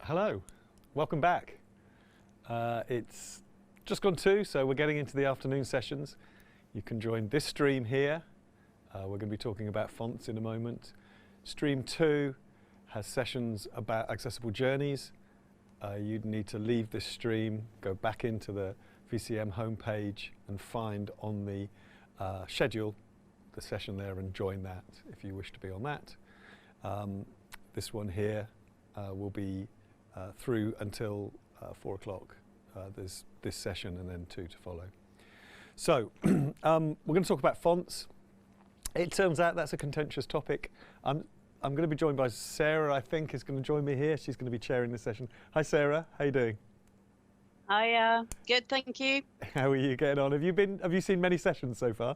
Hello, welcome back. It's just gone 2, so we're getting into the afternoon sessions. You can join this stream here. We're going to be talking about fonts in a moment. Stream 2 has sessions about accessible journeys. You'd need to leave this stream, go back into the VCM homepage and find on the schedule the session there and join that if you wish to be on that. This one here will be through until 4 o'clock. There's this session and then 2 to follow. So we're going to talk about fonts. It turns out that's a contentious topic. I'm going to be joined by Sarah, I think, is going to join me here. She's going to be chairing this session. Hi, Sarah. How are you doing? Hi, good, thank you. How are you getting on? Have you seen many sessions so far?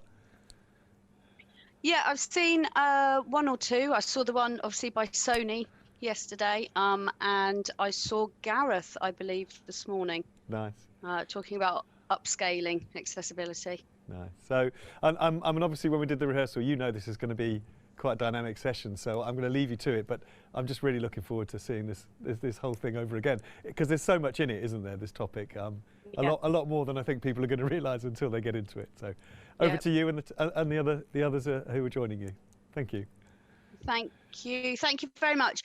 Yeah, I've seen 1 or 2. I saw the one, obviously, by Sony yesterday, and I saw Gareth, I believe, this morning. Nice. Talking about upscaling accessibility. Nice. So, I mean, obviously, when we did the rehearsal, you know this is going to be quite a dynamic session, so I'm going to leave you to it, but I'm just really looking forward to seeing this whole thing over again, because there's so much in it, isn't there, this topic? Yeah. A lot more than I think people are going to realise until they get into it. So over to you and the others who are joining you. Thank you. Thank you very much.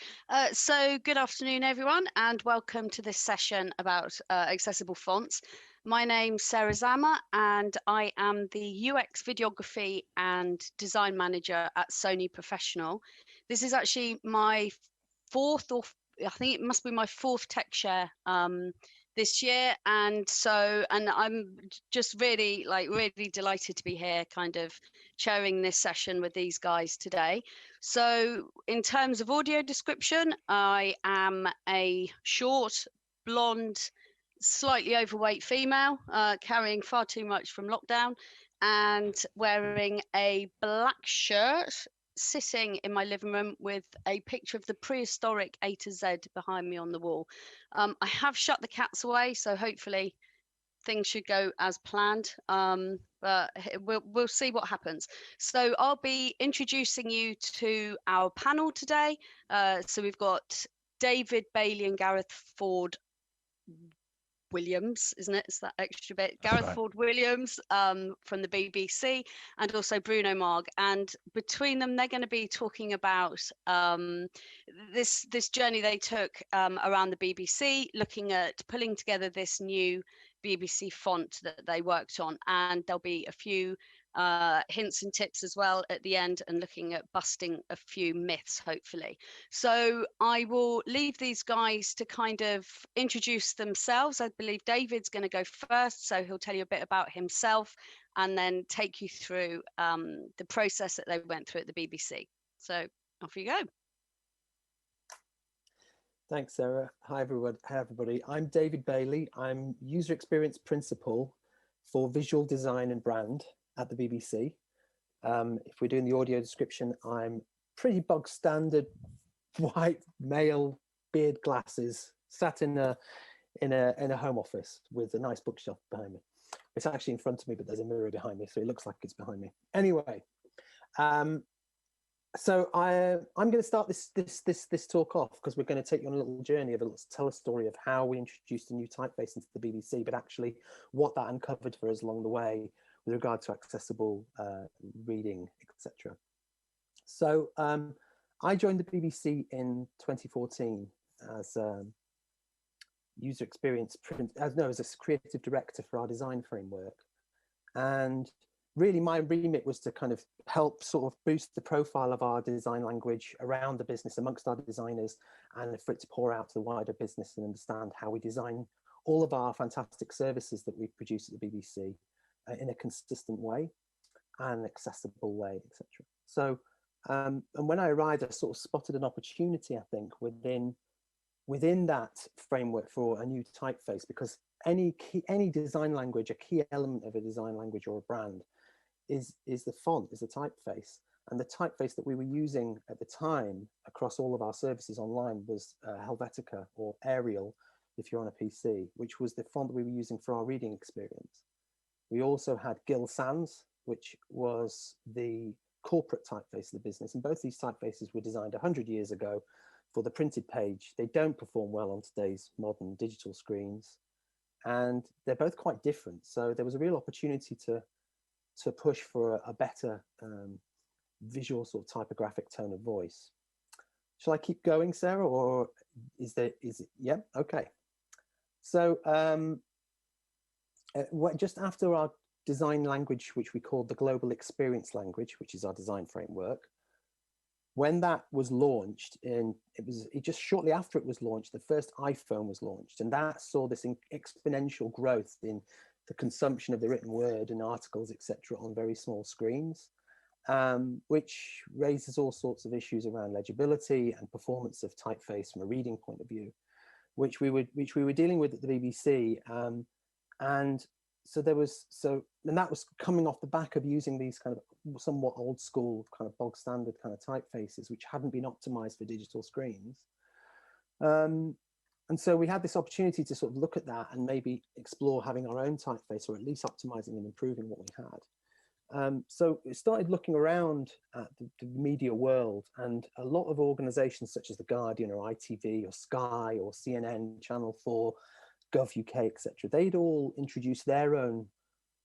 So good afternoon, everyone, and welcome to this session about accessible fonts. My name's Sarah Zama, and I am the UX videography and design manager at Sony Professional. This is actually my I think it must be my 4th TechShare this year, and I'm just really delighted to be here, kind of chairing this session with these guys today. So in terms of audio description, I am a short, blonde, slightly overweight female, carrying far too much from lockdown, and wearing a black shirt, sitting in my living room with a picture of the prehistoric A to Z behind me on the wall. I have shut the cats away, so hopefully things should go as planned, but we'll see what happens. So I'll be introducing you to our panel today. So we've got David Bailey and Gareth Ford Williams, isn't it? It's that extra bit. That's Gareth right. Ford Williams from the BBC, and also Bruno Marg. And between them, they're going to be talking about this journey they took around the BBC, looking at pulling together this new BBC font that they worked on. And there'll be a few hints and tips as well at the end, and looking at busting a few myths, hopefully. So I will leave these guys to kind of introduce themselves. I believe David's going to go first, so he'll tell you a bit about himself and then take you through the process that they went through at the BBC. So off you go. Thanks, Sarah. Hi, everyone. Hi, everybody. I'm David Bailey. I'm User Experience Principal for Visual Design and Brand at the BBC. If we're doing the audio description, I'm pretty bog standard, white male, beard, glasses, sat in a home office with a nice bookshelf behind me. It's actually in front of me, but there's a mirror behind me, so it looks like it's behind me. Anyway, so I'm going to start this talk off, because we're going to take you on a little journey let's tell a story of how we introduced a new typeface into the BBC, but actually what that uncovered for us along the way with regard to accessible reading, etc. So I joined the BBC in 2014 as user experience as a creative director for our design framework, and really my remit was to kind of help sort of boost the profile of our design language around the business amongst our designers, and for it to pour out to the wider business and understand how we design all of our fantastic services that we produce at the BBC in a consistent way and accessible way, etc. So and when I arrived, I sort of spotted an opportunity, I think, within that framework for a new typeface, because any design language, a key element of a design language or a brand is the font, is the typeface. And the typeface that we were using at the time across all of our services online was Helvetica, or Arial if you're on a PC, which was the font that we were using for our reading experience. We also had Gill Sans, which was the corporate typeface of the business. And both these typefaces were designed 100 years ago for the printed page, they don't perform well on today's modern digital screens, and they're both quite different. So there was a real opportunity to push for a better visual sort of typographic tone of voice. Shall I keep going, Sarah, or is it, yeah, okay. So just after our design language, which we called the Global Experience Language, which is our design framework, when that was launched, just shortly after it was launched, the first iPhone was launched, and that saw this exponential growth in the consumption of the written word and articles, etc., on very small screens, which raises all sorts of issues around legibility and performance of typeface from a reading point of view, which we were dealing with at the BBC, and so that was coming off the back of using these kind of somewhat old school kind of bog standard kind of typefaces, which hadn't been optimized for digital screens. And so we had this opportunity to sort of look at that and maybe explore having our own typeface, or at least optimizing and improving what we had. So we started looking around at the media world, and a lot of organizations such as The Guardian or ITV or Sky or CNN, Channel 4, GovUK, etc., they'd all introduced their own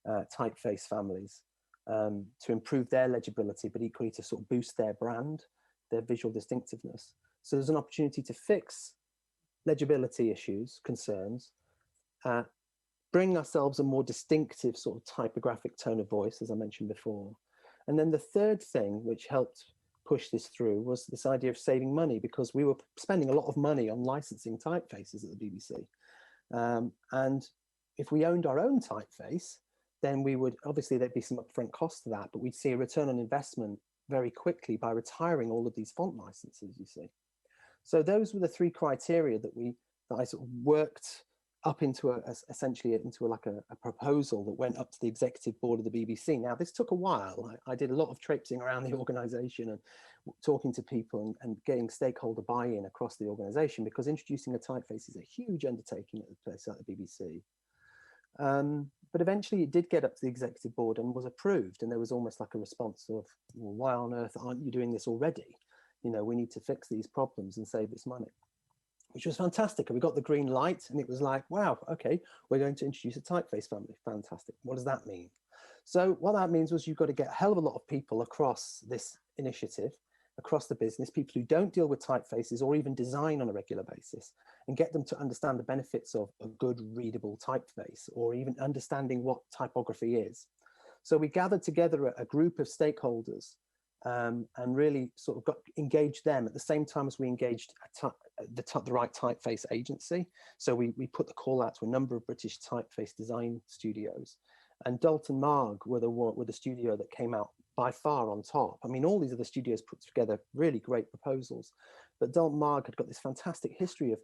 typeface families to improve their legibility, but equally to sort of boost their brand, their visual distinctiveness. So there's an opportunity to fix legibility issues, concerns, bring ourselves a more distinctive sort of typographic tone of voice, as I mentioned before. And then the third thing which helped push this through was this idea of saving money, because we were spending a lot of money on licensing typefaces at the BBC. And if we owned our own typeface, then we would, obviously there'd be some upfront cost to that, but we'd see a return on investment very quickly by retiring all of these font licenses, you see. So those were the three criteria that I sort of worked up into essentially into a proposal that went up to the executive board of the BBC. Now, this took a while. I did a lot of traipsing around the organization and talking to people and getting stakeholder buy-in across the organization, because introducing a typeface is a huge undertaking at a place like the BBC. But eventually it did get up to the executive board and was approved, and there was almost like a response of, well, why on earth aren't you doing this already? You know, we need to fix these problems and save this money, which was fantastic. And we got the green light, and it was like, wow, okay, we're going to introduce a typeface family. Fantastic. What does that mean? So what that means was you've got to get a hell of a lot of people across this initiative, across the business, people who don't deal with typefaces or even design on a regular basis, and get them to understand the benefits of a good readable typeface, or even understanding what typography is. So we gathered together a group of stakeholders and really sort of engaged them at the same time as we engaged the right typeface agency. So we put the call out to a number of British typeface design studios, and Dalton Marg were the studio that came out by far on top. I mean, all these other studios put together really great proposals, but Dalton Marg had got this fantastic history of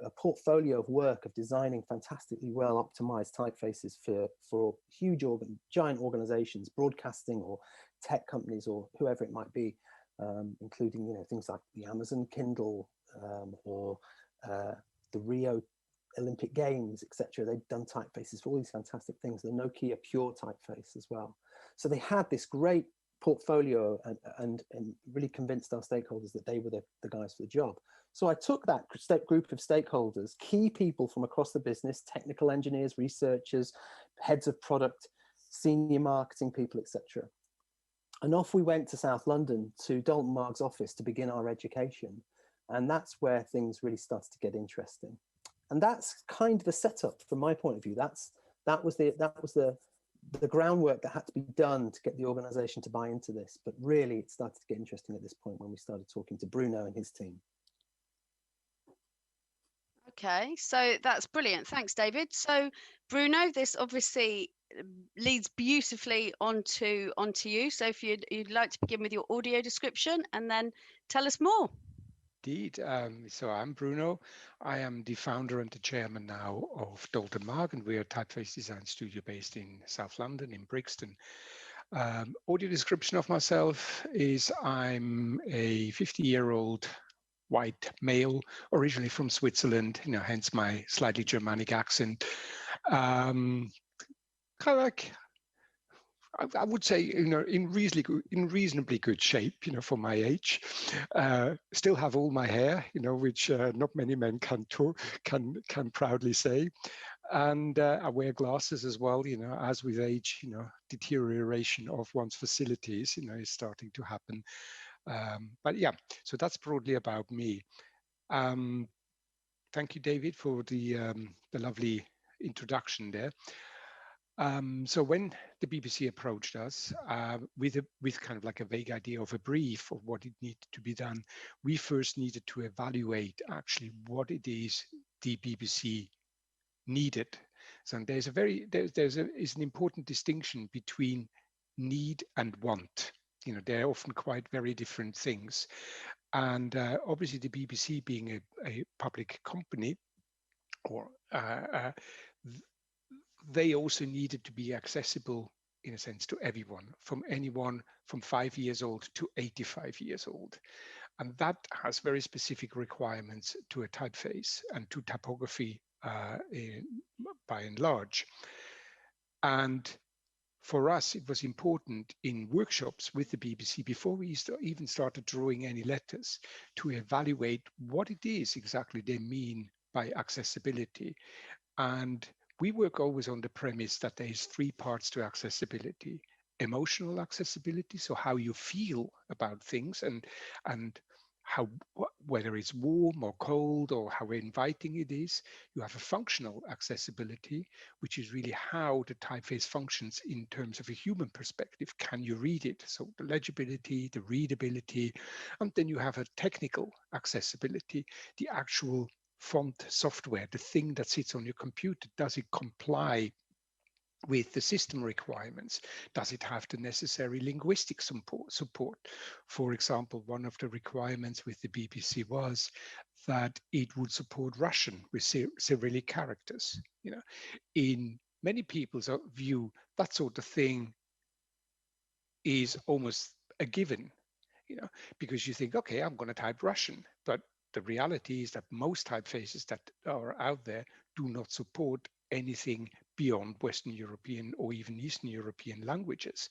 a portfolio of work of designing fantastically well optimized typefaces for huge giant organizations, broadcasting or tech companies or whoever it might be, including, you know, things like the Amazon Kindle or the Rio Olympic Games, etc. They'd done typefaces for all these fantastic things, the Nokia Pure typeface as well. So they had this great portfolio and really convinced our stakeholders that they were the guys for the job. So I took that group of stakeholders, key people from across the business, technical engineers, researchers, heads of product, senior marketing people, etc. And off we went to South London to Dalton Marg's office to begin our education. And that's where things really started to get interesting. And that's kind of the setup from my point of view. That was the groundwork that had to be done to get the organization to buy into this. But really, it started to get interesting at this point when we started talking to Bruno and his team. Okay, so that's brilliant. Thanks, David. So, Bruno, this obviously leads beautifully onto you. So, if you'd like to begin with your audio description and then tell us more. Indeed. So I'm Bruno. I am the founder and the chairman now of Dalton Marg, and we're a typeface design studio based in South London, in Brixton. Audio description of myself is I'm a 50-year-old white male, originally from Switzerland, you know, hence my slightly Germanic accent. Kind of like I would say, in reasonably good shape, for my age. Still have all my hair, which not many men can proudly say. And I wear glasses as well, as with age, deterioration of one's facilities, is starting to happen. But yeah, so that's broadly about me. Thank you, David, for the lovely introduction there. So when the BBC approached us with kind of like a vague idea of a brief of what it needed to be done, we first needed to evaluate actually what it is the BBC needed. So there's is an important distinction between need and want. They're often quite very different things. And obviously the BBC being a public company, or they also needed to be accessible in a sense to everyone, from anyone from 5 years old to 85 years old. And that has very specific requirements to a typeface and to typography by and large. And for us, it was important in workshops with the BBC, before we even started drawing any letters, to evaluate what it is exactly they mean by accessibility. And we work always on the premise that there is 3 parts to accessibility: emotional accessibility, so how you feel about things, and how, whether it's warm or cold or how inviting it is. You have a functional accessibility, which is really how the typeface functions in terms of a human perspective. Can you read it? So the legibility, the readability. And then you have a technical accessibility, the actual font software, the thing that sits on your computer. Does it comply with the system requirements? Does it have the necessary linguistic support? For example, one of the requirements with the BBC was that it would support Russian with Cyrillic characters. In many people's view, that sort of thing is almost a given, because you think, okay, I'm going to type Russian, but the reality is that most typefaces that are out there do not support anything beyond Western European or even Eastern European languages.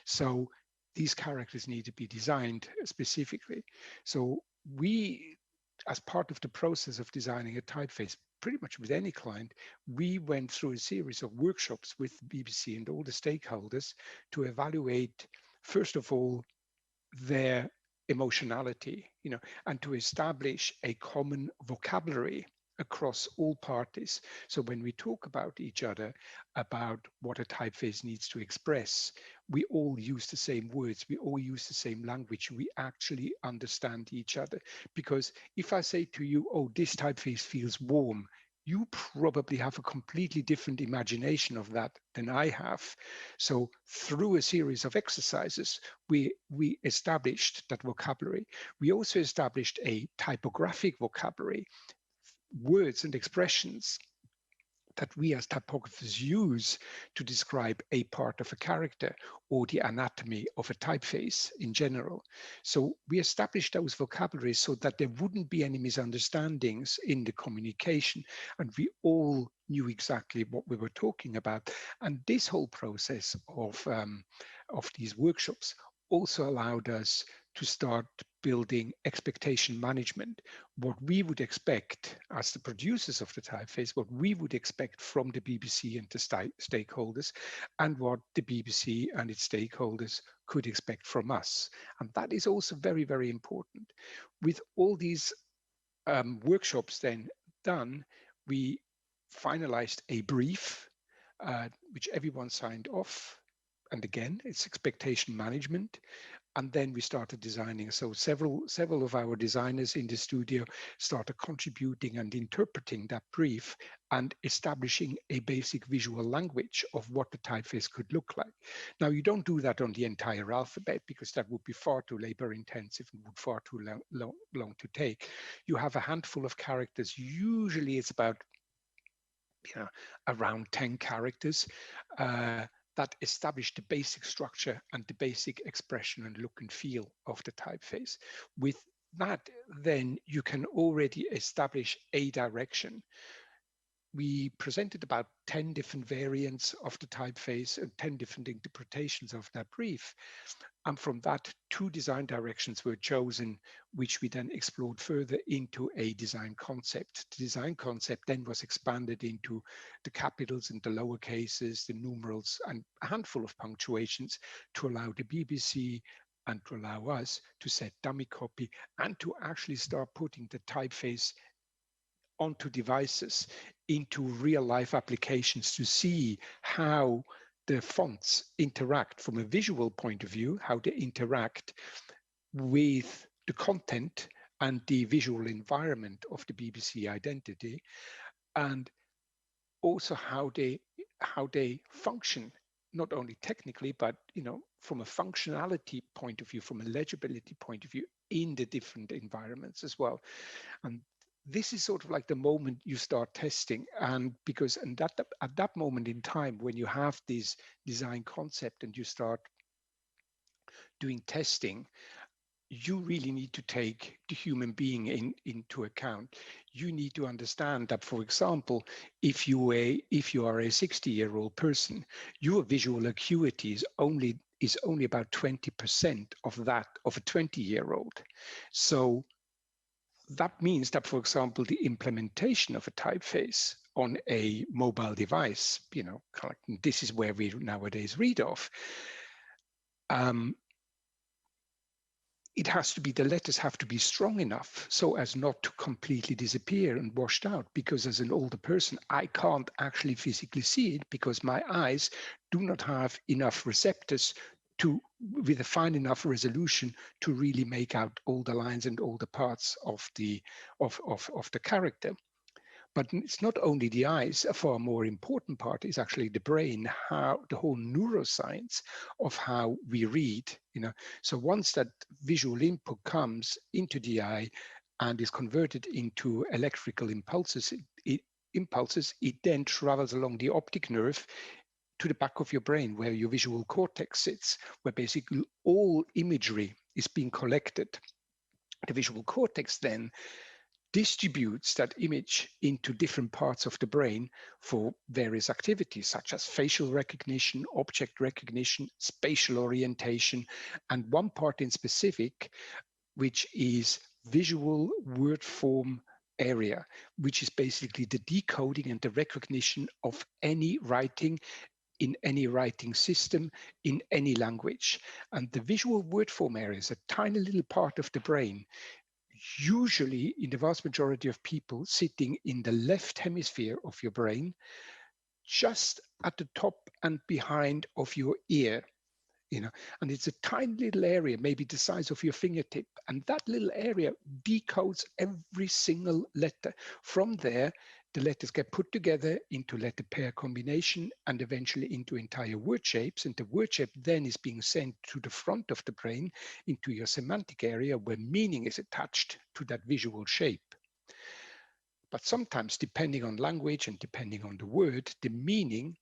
So these characters need to be designed specifically. So we, as part of the process of designing a typeface, pretty much with any client, we went through a series of workshops with the BBC and all the stakeholders to evaluate, first of all, their emotionality, and to establish a common vocabulary across all parties. So when we talk about each other, about what a typeface needs to express, we all use the same words, we all use the same language, we actually understand each other. Because if I say to you, oh, this typeface feels warm, you probably have a completely different imagination of that than I have. So through a series of exercises, we established that vocabulary. We also established a typographic vocabulary, words and expressions that we as typographers use to describe a part of a character or the anatomy of a typeface in general. So we established those vocabularies so that there wouldn't be any misunderstandings in the communication, and we all knew exactly what we were talking about. And this whole process of these workshops also allowed us to start building expectation management, what we would expect as the producers of the typeface, what we would expect from the BBC and the stakeholders, and what the BBC and its stakeholders could expect from us. And that is also very, very important. With all these workshops then done, we finalized a brief, which everyone signed off. And again, it's expectation management. And then we started designing. So several of our designers in the studio started contributing and interpreting that brief and establishing a basic visual language of what the typeface could look like. Now, you don't do that on the entire alphabet because that would be far too labor intensive and would far too long to take. You have a handful of characters. Usually it's about around 10 characters. That establish the basic structure and the basic expression and look and feel of the typeface. With that, then you can already establish a direction. we presented about 10 different variants of the typeface and 10 different interpretations of that brief. And from that, 2 design directions were chosen, which we then explored further into a design concept. The design concept then was expanded into the capitals and the lower cases, the numerals, and a handful of punctuations to allow the BBC and to allow us to set dummy copy and to actually start putting the typeface onto devices, into real life applications to see how the fonts interact from a visual point of view, how they interact with the content and the visual environment of the BBC identity, and also how they function, not only technically, but from a functionality point of view, from a legibility point of view in the different environments as well. And this is sort of like the moment you start testing, and at that moment in time, when you have this design concept and you start doing testing, you really need to take the human being into account. You need to understand that, for example, if you are a 60-year-old person, your visual acuity is only about 20% of that of a 20-year-old. So that means that, for example, the implementation of a typeface on a mobile device, this is where we nowadays read off. The letters have to be strong enough so as not to completely disappear and washed out, because as an older person, I can't actually physically see it because my eyes do not have enough receptors with a fine enough resolution to really make out all the lines and all the parts of the character. But it's not only the eyes. A far more important part is actually the brain, how the whole neuroscience of how we read. So once that visual input comes into the eye and is converted into electrical impulses, it then travels along the optic nerve to the back of your brain, where your visual cortex sits, where basically all imagery is being collected. The visual cortex then distributes that image into different parts of the brain for various activities, such as facial recognition, object recognition, spatial orientation, and one part in specific, which is visual word form area, which is basically the decoding and the recognition of any writing in any writing system, in any language. And the visual word form area is a tiny little part of the brain, usually in the vast majority of people sitting in the left hemisphere of your brain, just at the top and behind of your ear. And it's a tiny little area, maybe the size of your fingertip. And that little area decodes every single letter. From there, the letters get put together into letter pair combination and eventually into entire word shapes. And the word shape then is being sent to the front of the brain into your semantic area, where meaning is attached to that visual shape. But sometimes, depending on language and depending on the word, the meaning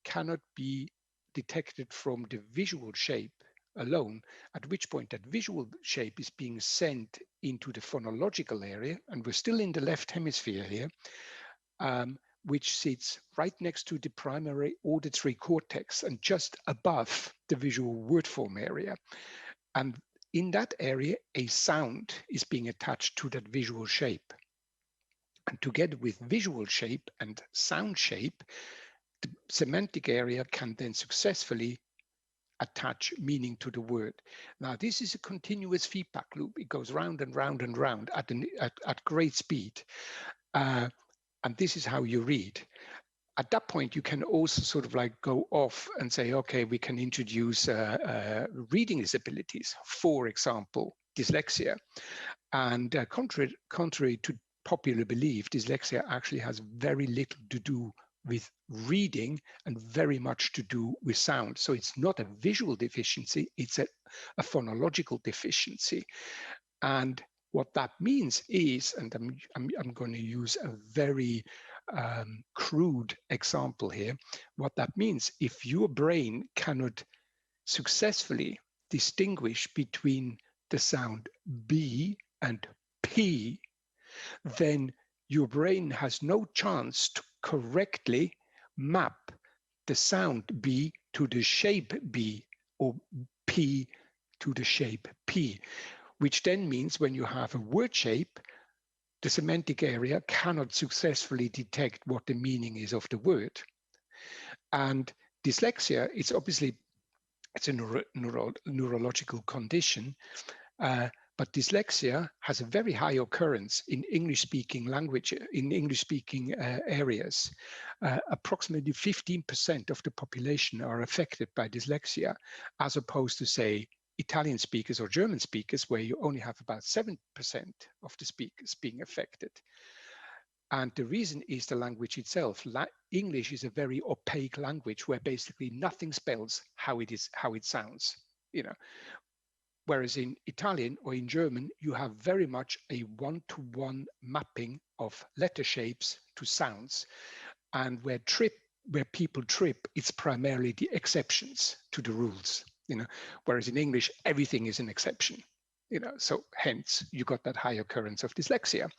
cannot be detected from the visual shape alone, at which point that visual shape is being sent into the phonological area, and we're still in the left hemisphere here, which sits right next to the primary auditory cortex and just above the visual word form area. And in that area, a sound is being attached to that visual shape. And together with visual shape and sound shape, the semantic area can then successfully attach meaning to the word. Now, this is a continuous feedback loop. It goes round and round and round at great speed. And this is how you read. At that point, you can also sort of like go off and say, okay, we can introduce reading disabilities, for example, dyslexia. And contrary to popular belief, dyslexia actually has very little to do with reading and very much to do with sound. So it's not a visual deficiency, it's a phonological deficiency. And what that means is, and I'm going to use a very crude example here. What that means, if your brain cannot successfully distinguish between the sound B and P, then your brain has no chance to correctly map the sound B to the shape B, or P to the shape P, which then means when you have a word shape, the semantic area cannot successfully detect what the meaning is of the word. And dyslexia, it's obviously, it's a neurological condition, but dyslexia has a very high occurrence in English-speaking language, in English-speaking areas. Approximately 15% of the population are affected by dyslexia, as opposed to, say, Italian speakers or German speakers, where you only have about 7% of the speakers being affected. And the reason is the language itself. English is a very opaque language where basically nothing spells how it sounds, you know. Whereas in Italian or in German, you have very much a one-to-one mapping of letter shapes to sounds. And where people trip, it's primarily the exceptions to the rules, you know. Whereas in English, everything is an exception, you know. So hence, you got that high occurrence of dyslexia.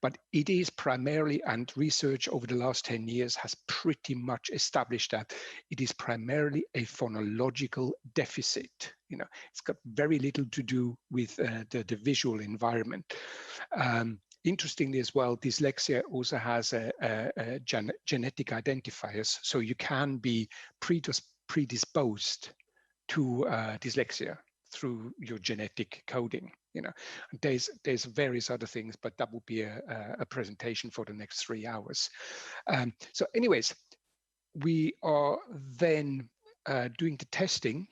But it is primarily, and research over the last 10 years has pretty much established that it is primarily a phonological deficit. You know, it's got very little to do with the visual environment. Interestingly as well, dyslexia also has genetic identifiers, so you can be predisposed to dyslexia through your genetic coding. You know, there's various other things, but that would be a presentation for the next 3 hours. So anyways, we are then doing the testing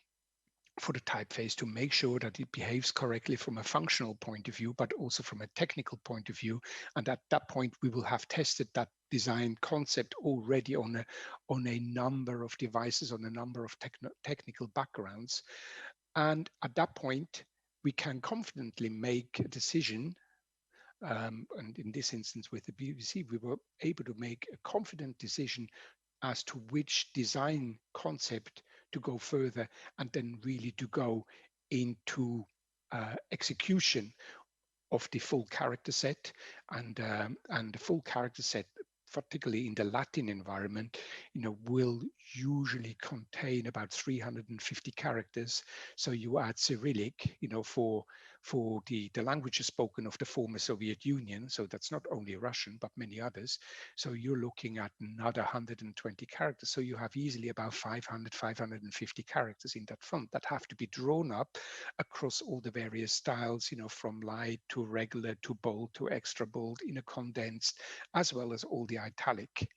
for the typeface to make sure that it behaves correctly from a functional point of view, but also from a technical point of view. And at that point, we will have tested that design concept already on a number of devices, on a number of technical backgrounds. And at that point, we can confidently make a decision. And in this instance with the BBC, we were able to make a confident decision as to which design concept to go further, and then really to go into execution of the full character set. And the full character set, particularly in the Latin environment, you know, will usually contain about 350 characters. So you add Cyrillic, you know, for the languages spoken of the former Soviet Union. So that's not only Russian, but many others. So you're looking at another 120 characters. So you have easily about 500, 550 characters in that font that have to be drawn up across all the various styles, you know, from light to regular to bold to extra bold, in a condensed, as well as all the italic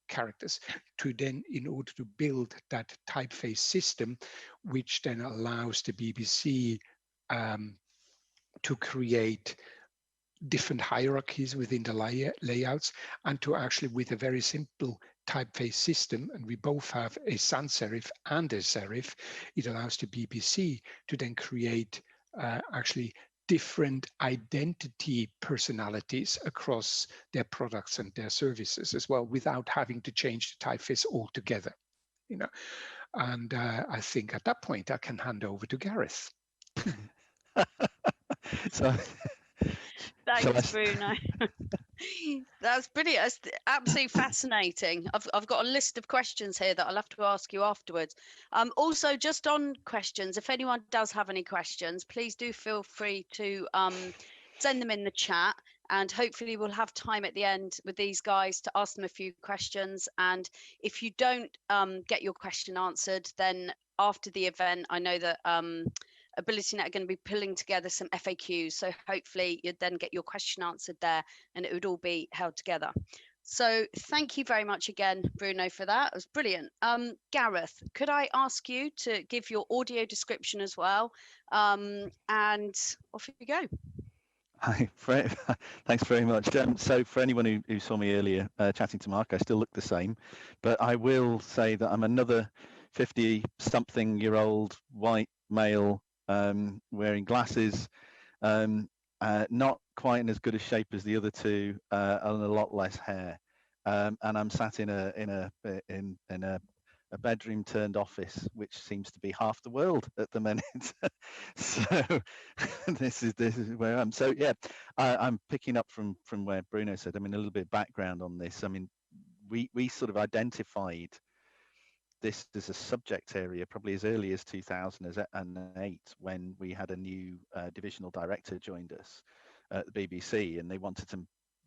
characters, to then, in order to build that typeface system, which then allows the BBC to create different hierarchies within the layouts, and to actually, with a very simple typeface system, and we both have a sans serif and a serif, it allows the BBC to then create actually different identity personalities across their products and their services as well, without having to change the typeface altogether, you know. And I think at that point I can hand over to Gareth. So, Thanks, Bruno. That's brilliant. That's absolutely fascinating. I've got a list of questions here that I'll have to ask you afterwards. Also, just on questions, if anyone does have any questions, please do feel free to send them in the chat, and hopefully we'll have time at the end with these guys to ask them a few questions. And if you don't get your question answered, then after the event, I know that AbilityNet are going to be pulling together some FAQs, so hopefully you'd then get your question answered there and it would all be held together. So thank you very much again, Bruno, for that. It was brilliant. Gareth, could I ask you to give your audio description as well? And off you go. Hi, thanks very much. So for anyone who saw me earlier chatting to Mark, I still look the same, but I will say that I'm another 50-something-year-old white male wearing glasses, not quite in as good a shape as the other two, and a lot less hair. And I'm sat in a bedroom turned office, which seems to be half the world at the minute. So this is where I am. So yeah, I'm picking up from where Bruno said. I mean, a little bit of background on this. I mean, we sort of identified this as a subject area probably as early as 2008, when we had a new divisional director joined us at the BBC, and they wanted to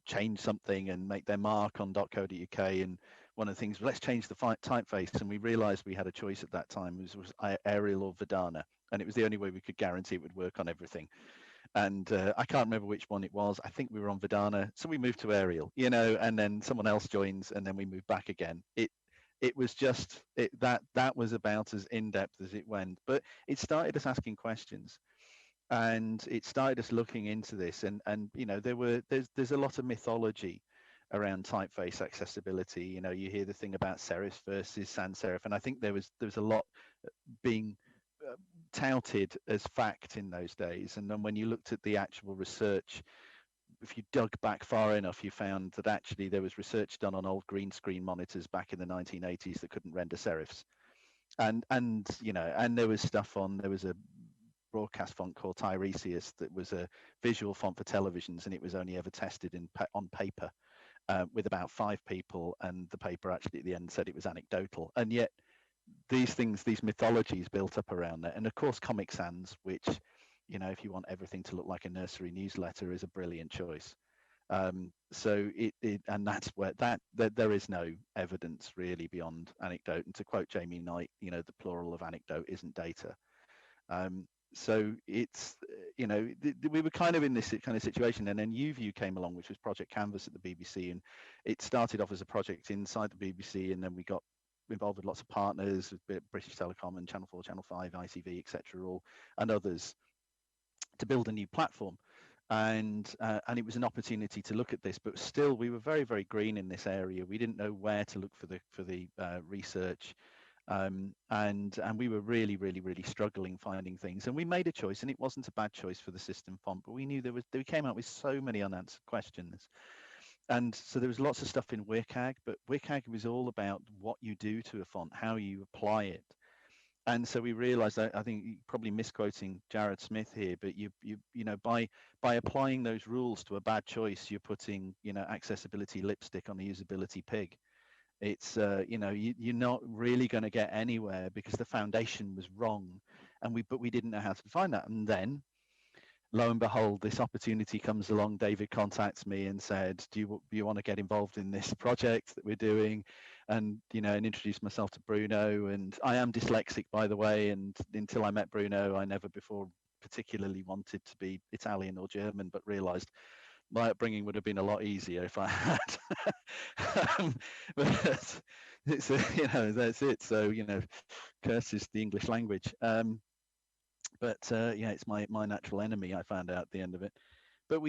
change something and make their mark on .co.uk. And one of the things, let's change the typeface. And we realized we had a choice at that time, was Arial or Verdana, and it was the only way we could guarantee it would work on everything. And I can't remember which one it was. I think we were on Verdana, so we moved to Arial, and then someone else joins, and then we moved back again. It was just that was about as in depth as it went. But it started us asking questions, and it started us looking into this. And there's a lot of mythology around typeface accessibility. You hear the thing about serif versus sans serif, and I think there was a lot being touted as fact in those days. And then when you looked at the actual research, if you dug back far enough, you found that actually there was research done on old green screen monitors back in the 1980s that couldn't render serifs. And there was stuff there was a broadcast font called Tiresias that was a visual font for televisions, and it was only ever tested on paper with about 5 people, and the paper actually at the end said it was anecdotal. And yet these mythologies built up around that. And of course Comic Sans, which if you want everything to look like a nursery newsletter, is a brilliant choice. So and that's where there is no evidence really beyond anecdote. And to quote Jamie Knight, the plural of anecdote isn't data. So it's we were kind of in this kind of situation, and then UView came along, which was Project Canvas at the BBC, and it started off as a project inside the BBC, and then we got involved with lots of partners, British Telecom and Channel 4, Channel 5, ITV, etc., and others, to build a new platform. And it was an opportunity to look at this, but still we were very, very green in this area. We didn't know where to look for the research, and we were really, really, really struggling finding things. And we made a choice, and it wasn't a bad choice for the system font, but we knew we came out with so many unanswered questions. And so there was lots of stuff in WCAG, but WCAG was all about what you do to a font, how you apply it. And so we realized, I think you're probably misquoting Jared Smith here, but you by applying those rules to a bad choice, you're putting accessibility lipstick on a usability pig. It's you're not really going to get anywhere because the foundation was wrong, but we didn't know how to define that. And then lo and behold, this opportunity comes along. David contacts me and said, do you want to get involved in this project that we're doing? And and introduced myself to Bruno. And I am dyslexic, by the way, and until I met Bruno, I never before particularly wanted to be Italian or German, but realized my upbringing would have been a lot easier if I had. But it's that's it. So curses the English language. But it's my natural enemy, I found out at the end of it. But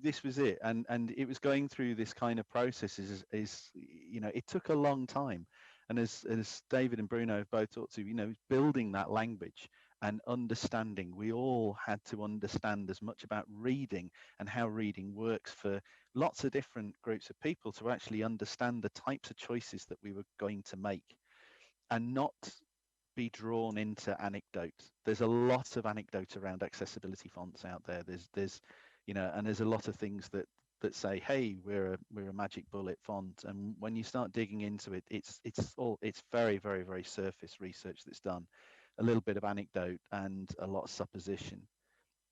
this was it, and it was going through this kind of process it took a long time. And as David and Bruno have both talked to, building that language and understanding, we all had to understand as much about reading and how reading works for lots of different groups of people to actually understand the types of choices that we were going to make, and not be drawn into anecdote. There's a lot of anecdote around accessibility fonts out there. There's and there's a lot of things that say, hey, we're a magic bullet font. And when you start digging into it, it's very, very, very surface research that's done, a little bit of anecdote and a lot of supposition.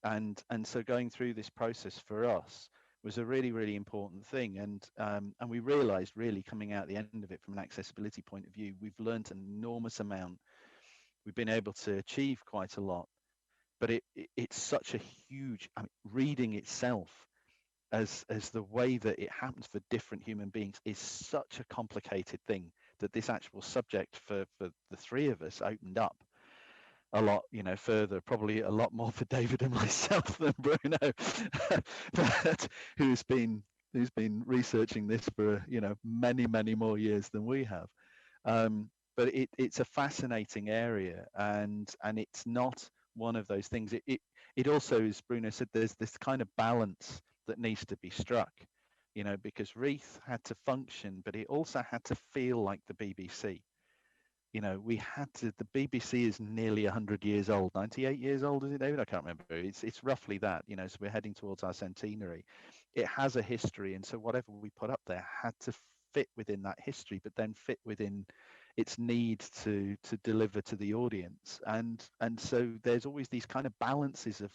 And so going through this process for us was a really, really important thing. And we realized, really coming out the end of it from an accessibility point of view, we've learned an enormous amount. We've been able to achieve quite a lot, but it's such a huge, reading itself as the way that it happens for different human beings is such a complicated thing that this actual subject for the three of us opened up a lot, further, probably a lot more for David and myself than Bruno, but who's been researching this for many, many more years than we have. But it's a fascinating area, and it's not one of those things. It also, as Bruno said, there's this kind of balance that needs to be struck, because Reith had to function, but it also had to feel like the BBC. We had to. The BBC is nearly 100 years old, 98 years old, is it, David? I can't remember. It's roughly that. So we're heading towards our centenary. It has a history, and so whatever we put up there had to fit within that history, but then fit within its need to deliver to the audience. And so there's always these kind of balances of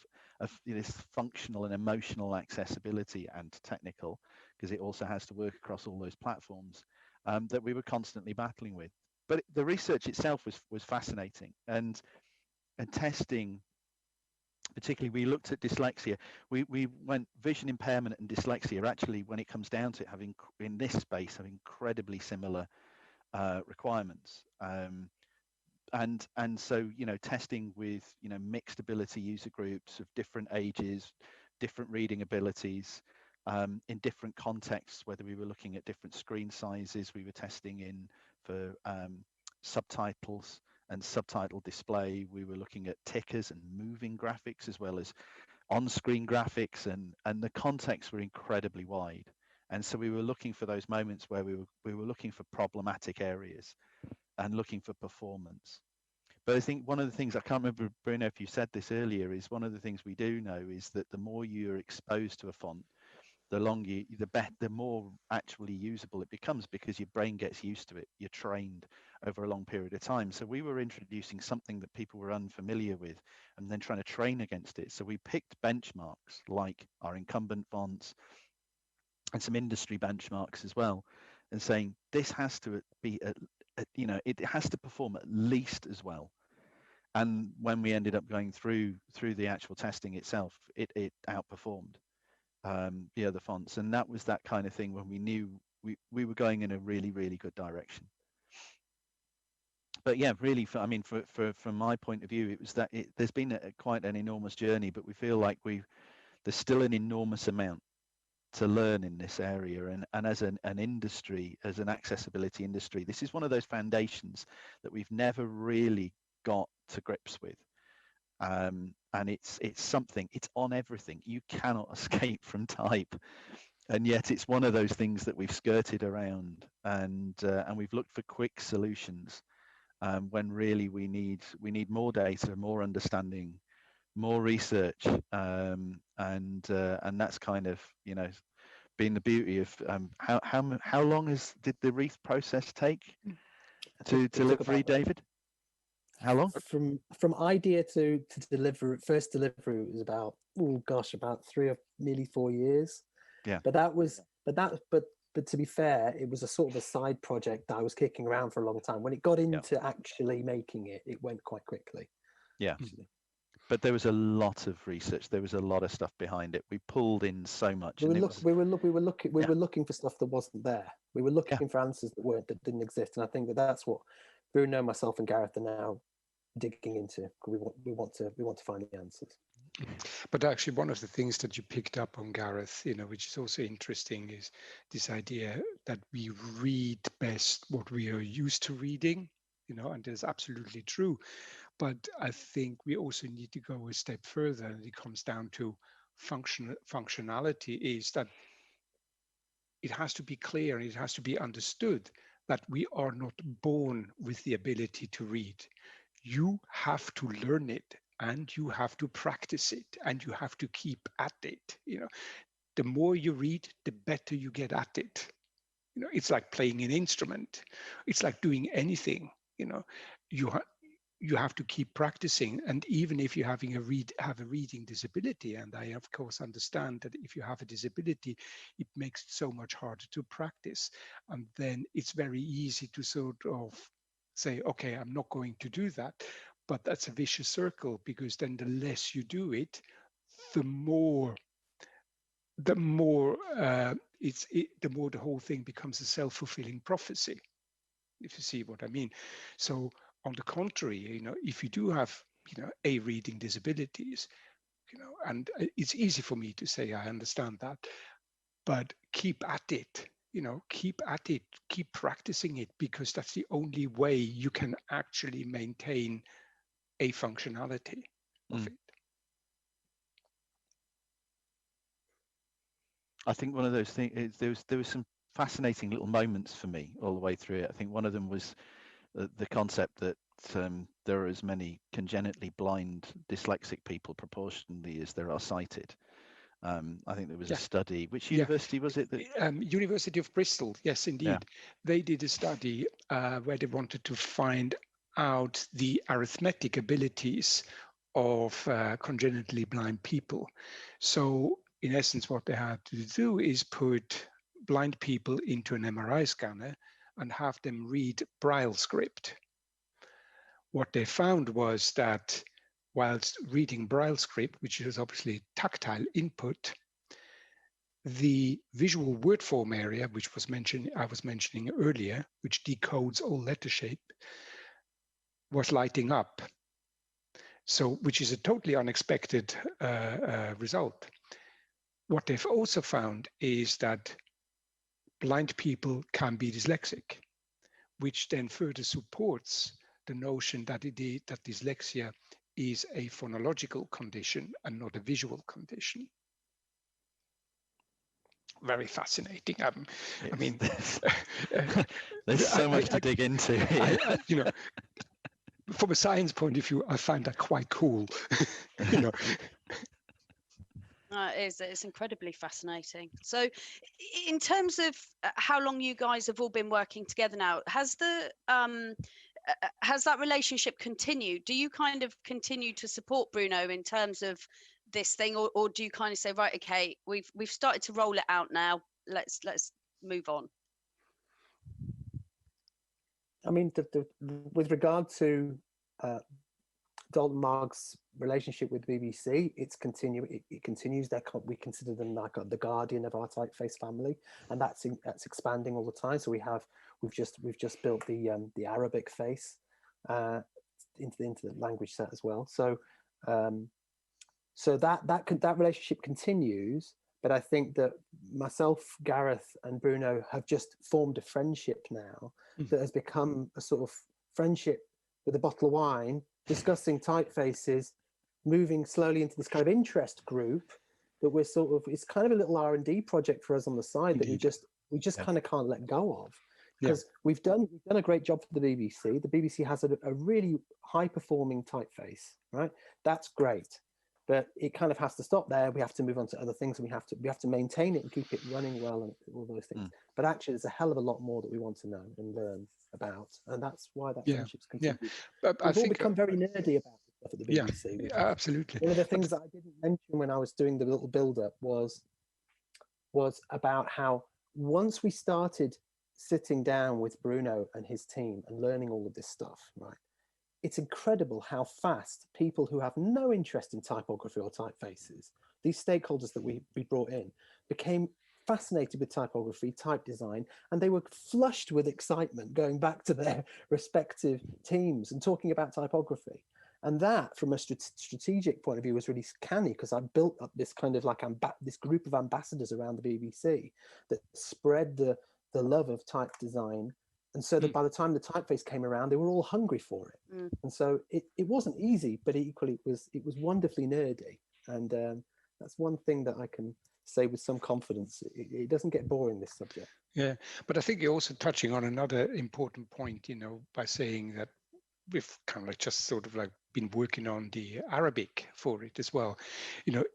this functional and emotional accessibility and technical, because it also has to work across all those platforms, that we were constantly battling with. But the research itself was fascinating, and testing. Particularly, we looked at dyslexia. We went vision impairment and dyslexia are actually, when it comes down to it, having in this space have incredibly similar requirements. And so, testing with mixed ability user groups of different ages, different reading abilities, in different contexts, whether we were looking at different screen sizes, we were testing in for subtitles and subtitle display, we were looking at tickers and moving graphics as well as on-screen graphics, and the contexts were incredibly wide. And so we were looking for those moments where we were looking for problematic areas and looking for performance. But I think one of the things, I can't remember, Bruno, if you said this earlier, is one of the things we do know is that the more you're exposed to a font, the more actually usable it becomes, because your brain gets used to it. You're trained over a long period of time. So we were introducing something that people were unfamiliar with and then trying to train against it. So we picked benchmarks like our incumbent fonts and some industry benchmarks as well, and saying this has to be it has to perform at least as well. And when we ended up going through the actual testing itself, it outperformed the other fonts. And that was that kind of thing when we knew we were going in a really, really good direction. But yeah, really, from my point of view, it was that there's been quite an enormous journey, but we feel like there's still an enormous amount to learn in this area. And as an industry, as an accessibility industry, this is one of those foundations that we've never really got to grips with. And it's something, it's on everything. You cannot escape from type, and yet it's one of those things that we've skirted around, and we've looked for quick solutions, when really we need more data, more understanding, more research, and that's kind of been the beauty of how long did the wreath process take to delivery, David? How long? From idea to first delivery was about about 3 or nearly 4 years. Yeah. But to be fair, it was a sort of a side project that I was kicking around for a long time. When it got into actually making it, it went quite quickly. Yeah. Actually. But there was a lot of research. There was a lot of stuff behind it. We pulled in so much. We were looking for stuff that wasn't there. We were looking for answers that didn't exist. And I think that's what Bruno, myself, and Gareth are now digging into. We want to find the answers. But actually, one of the things that you picked up on, Gareth, which is also interesting, is this idea that we read best what we are used to reading, and that's absolutely true. But I think we also need to go a step further, and it comes down to functionality, is that it has to be clear and it has to be understood that we are not born with the ability to read. You have to learn it, and you have to practice it, and you have to keep at it. The more you read, the better you get at it. It's like playing an instrument. It's like doing anything. You have to keep practicing. And even if you have a reading disability, and I of course understand that if you have a disability, it makes it so much harder to practice. And then it's very easy to sort of say, okay, I'm not going to do that. But that's a vicious circle, because then the less you do it, the more the whole thing becomes a self-fulfilling prophecy, if you see what I mean. So on the contrary, if you do have a reading disabilities, and it's easy for me to say I understand that, but keep at it. Keep at it, keep practicing it, because that's the only way you can actually maintain a functionality of it. I think one of those things is there was some fascinating little moments for me all the way through it. I think one of them was the concept that there are as many congenitally blind dyslexic people proportionally as there are sighted. I think there was a Yeah. study. Which Yeah. university was it? University of Bristol. Yes, indeed. Yeah. They did a study where they wanted to find out the arithmetic abilities of congenitally blind people. So in essence, what they had to do is put blind people into an MRI scanner and have them read Braille script. What they found was that whilst reading Braille script, which is obviously tactile input, the visual word form area, which I was mentioning earlier, which decodes all letter shape, was lighting up. So, which is a totally unexpected result. What they've also found is that blind people can be dyslexic, which then further supports the notion that that dyslexia is a phonological condition and not a visual condition. Very fascinating. I mean, there's so much to dig into here. You know, from a science point of view, I find that quite cool. You know. It's incredibly fascinating. So in terms of how long you guys have all been working together now, has that relationship continued? Do you kind of continue to support Bruno in terms of this thing, or do you kind of say, right, okay, we've started to roll it out now, let's move on? I mean, with regard to Dalton Marg's relationship with BBC, it continues. We consider them like the guardian of our typeface family, and that's expanding all the time. So we've just built the Arabic face into the language set as well. So that relationship continues. But I think that myself, Gareth, and Bruno have just formed a friendship now that has become a sort of friendship with a bottle of wine, discussing typefaces, moving slowly into this kind of interest group that we're sort of, it's kind of a little R&D project for us on the side. Indeed. That we just kind of can't let go of, because we've done a great job for the BBC. The BBC has a really high performing typeface, right? That's great. But it kind of has to stop there. We have to move on to other things, and we have to maintain it and keep it running well and all those things. But actually, there's a hell of a lot more that we want to know and learn about, and that's why that friendship's continued. But We've all become very nerdy about stuff at the BBC. Yeah, absolutely. One of the things that I didn't mention when I was doing the little build-up was about how once we started sitting down with Bruno and his team and learning all of this stuff, right? It's incredible how fast people who have no interest in typography or typefaces, these stakeholders that we brought in, became fascinated with typography, type design, and they were flushed with excitement going back to their respective teams and talking about typography. And that, from a strategic point of view, was really canny, because I built up this kind of like this group of ambassadors around the BBC that spread the love of type design. And so that by the time the typeface came around, they were all hungry for it. And so it wasn't easy, but equally it was wonderfully nerdy. And that's one thing that I can say with some confidence. It doesn't get boring, this subject. Yeah, but I think you're also touching on another important point, by saying that we've kind of like just sort of like been working on the Arabic for it as well.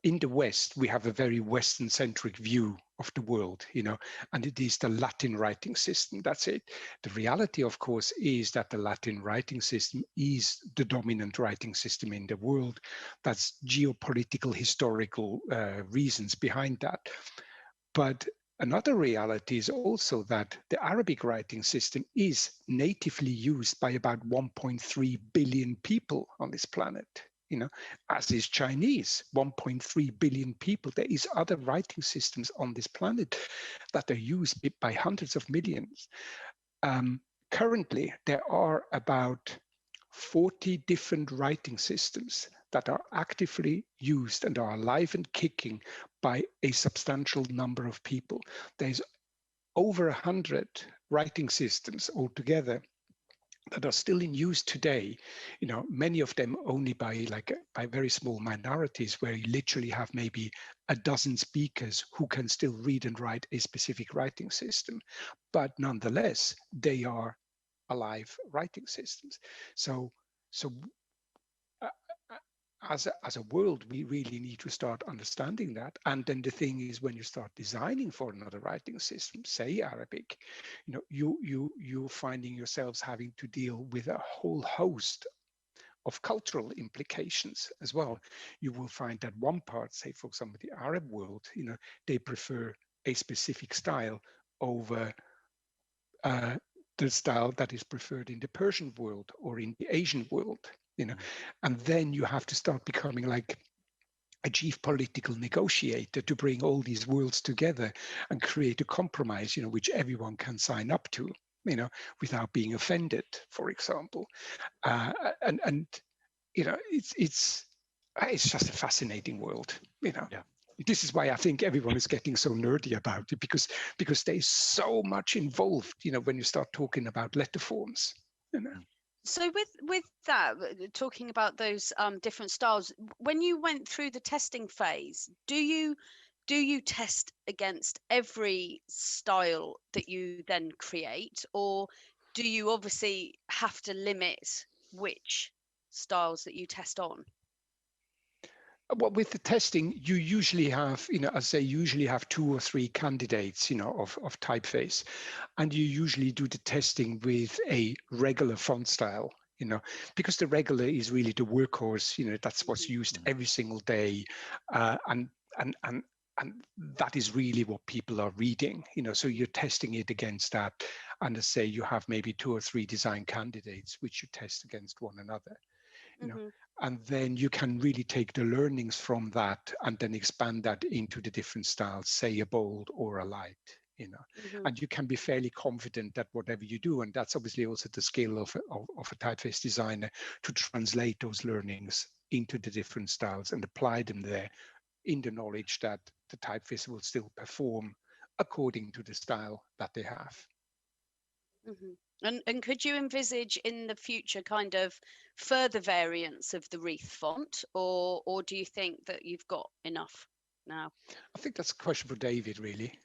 In the West, we have a very Western-centric view of the world, and it is the Latin writing system. That's it. The reality, of course, is that the Latin writing system is the dominant writing system in the world. That's geopolitical, historical reasons behind that. But another reality is also that the Arabic writing system is natively used by about 1.3 billion people on this planet, as is Chinese, 1.3 billion people. There is other writing systems on this planet that are used by hundreds of millions. Currently, there are about 40 different writing systems that are actively used and are alive and kicking by a substantial number of people. There's over 100 writing systems altogether that are still in use today. Many of them only by very small minorities, where you literally have maybe a dozen speakers who can still read and write a specific writing system. But nonetheless, they are alive writing systems. So as a world, we really need to start understanding that. And then the thing is, when you start designing for another writing system, say Arabic, you're finding yourselves having to deal with a whole host of cultural implications as well. You will find that one part, say for example, the Arab world, they prefer a specific style over the style that is preferred in the Persian world or in the Asian world, and then you have to start becoming like a chief political negotiator to bring all these worlds together and create a compromise, which everyone can sign up to, without being offended, for example. And it's just a fascinating world, Yeah. This is why I think everyone is getting so nerdy about it, because there's so much involved, when you start talking about letter forms. So with that, talking about those different styles, when you went through the testing phase, do you test against every style that you then create, or do you obviously have to limit which styles that you test on? Well, with the testing, you usually have, usually have 2 or 3 candidates, of typeface, and you usually do the testing with a regular font style, because the regular is really the workhorse, that's what's used every single day, and that is really what people are reading, so you're testing it against that, and let's say you have maybe 2 or 3 design candidates which you test against one another. And then you can really take the learnings from that and then expand that into the different styles, say a bold or a light, and you can be fairly confident that whatever you do, and that's obviously also the skill of a typeface designer, to translate those learnings into the different styles and apply them there, in the knowledge that the typeface will still perform according to the style that they have. And could you envisage in the future kind of further variants of the wreath font, or do you think that you've got enough now? I think that's a question for David, really.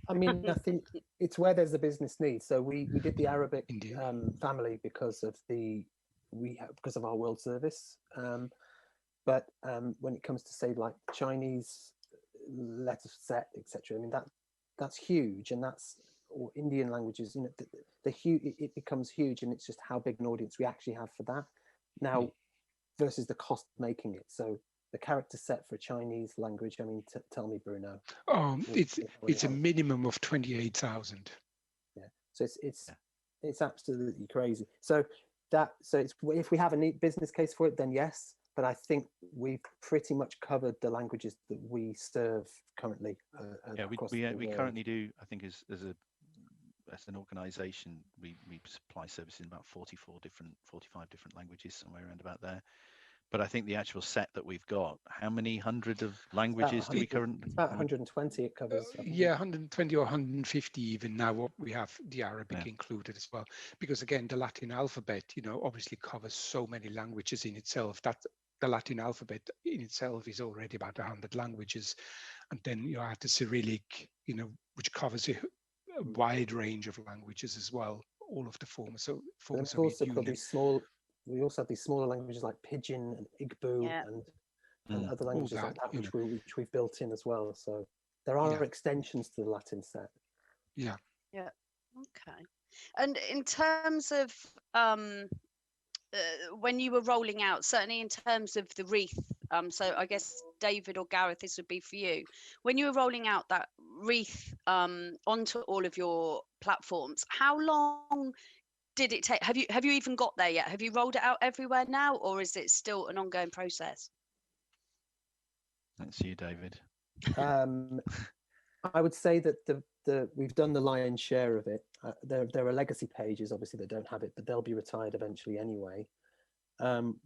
I mean, I think it's where there's a business need. So we did the Arabic family because of our world service. But when it comes to say like Chinese letter set, etc., I mean that's huge, and or Indian languages, it becomes huge, and it's just how big an audience we actually have for that now versus the cost of making it. So the character set for a Chinese language, I mean, tell me, Bruno. It's a minimum of 28,000. Yeah, so it's absolutely crazy. So it's, if we have a neat business case for it, then yes. But I think we've pretty much covered the languages that we serve currently. We currently do. I think as an organisation, we supply services in about 45 different languages, somewhere around about there. But I think the actual set that we've got, how many hundred of languages do we currently? It's about 120 it covers. 120 or 150 even now. What we have the Arabic included as well, because again, the Latin alphabet, obviously covers so many languages in itself. That the Latin alphabet in itself is already about 100 languages, and then you add the Cyrillic, which covers a wide range of languages as well. All of the forms. So forms we also have these smaller languages like Pidgin and Igbo and other languages like that, which we've built in as well. So there are extensions to the Latin set. Yeah. Okay. And in terms of when you were rolling out, certainly in terms of the wreath, so I guess David or Gareth, this would be for you. When you were rolling out that wreath onto all of your platforms, how long did it take? Have you even got there yet? Have you rolled it out everywhere now, or is it still an ongoing process? That's you, David. I would say that we've done the lion's share of it. There are legacy pages, obviously, that don't have it, but they'll be retired eventually anyway.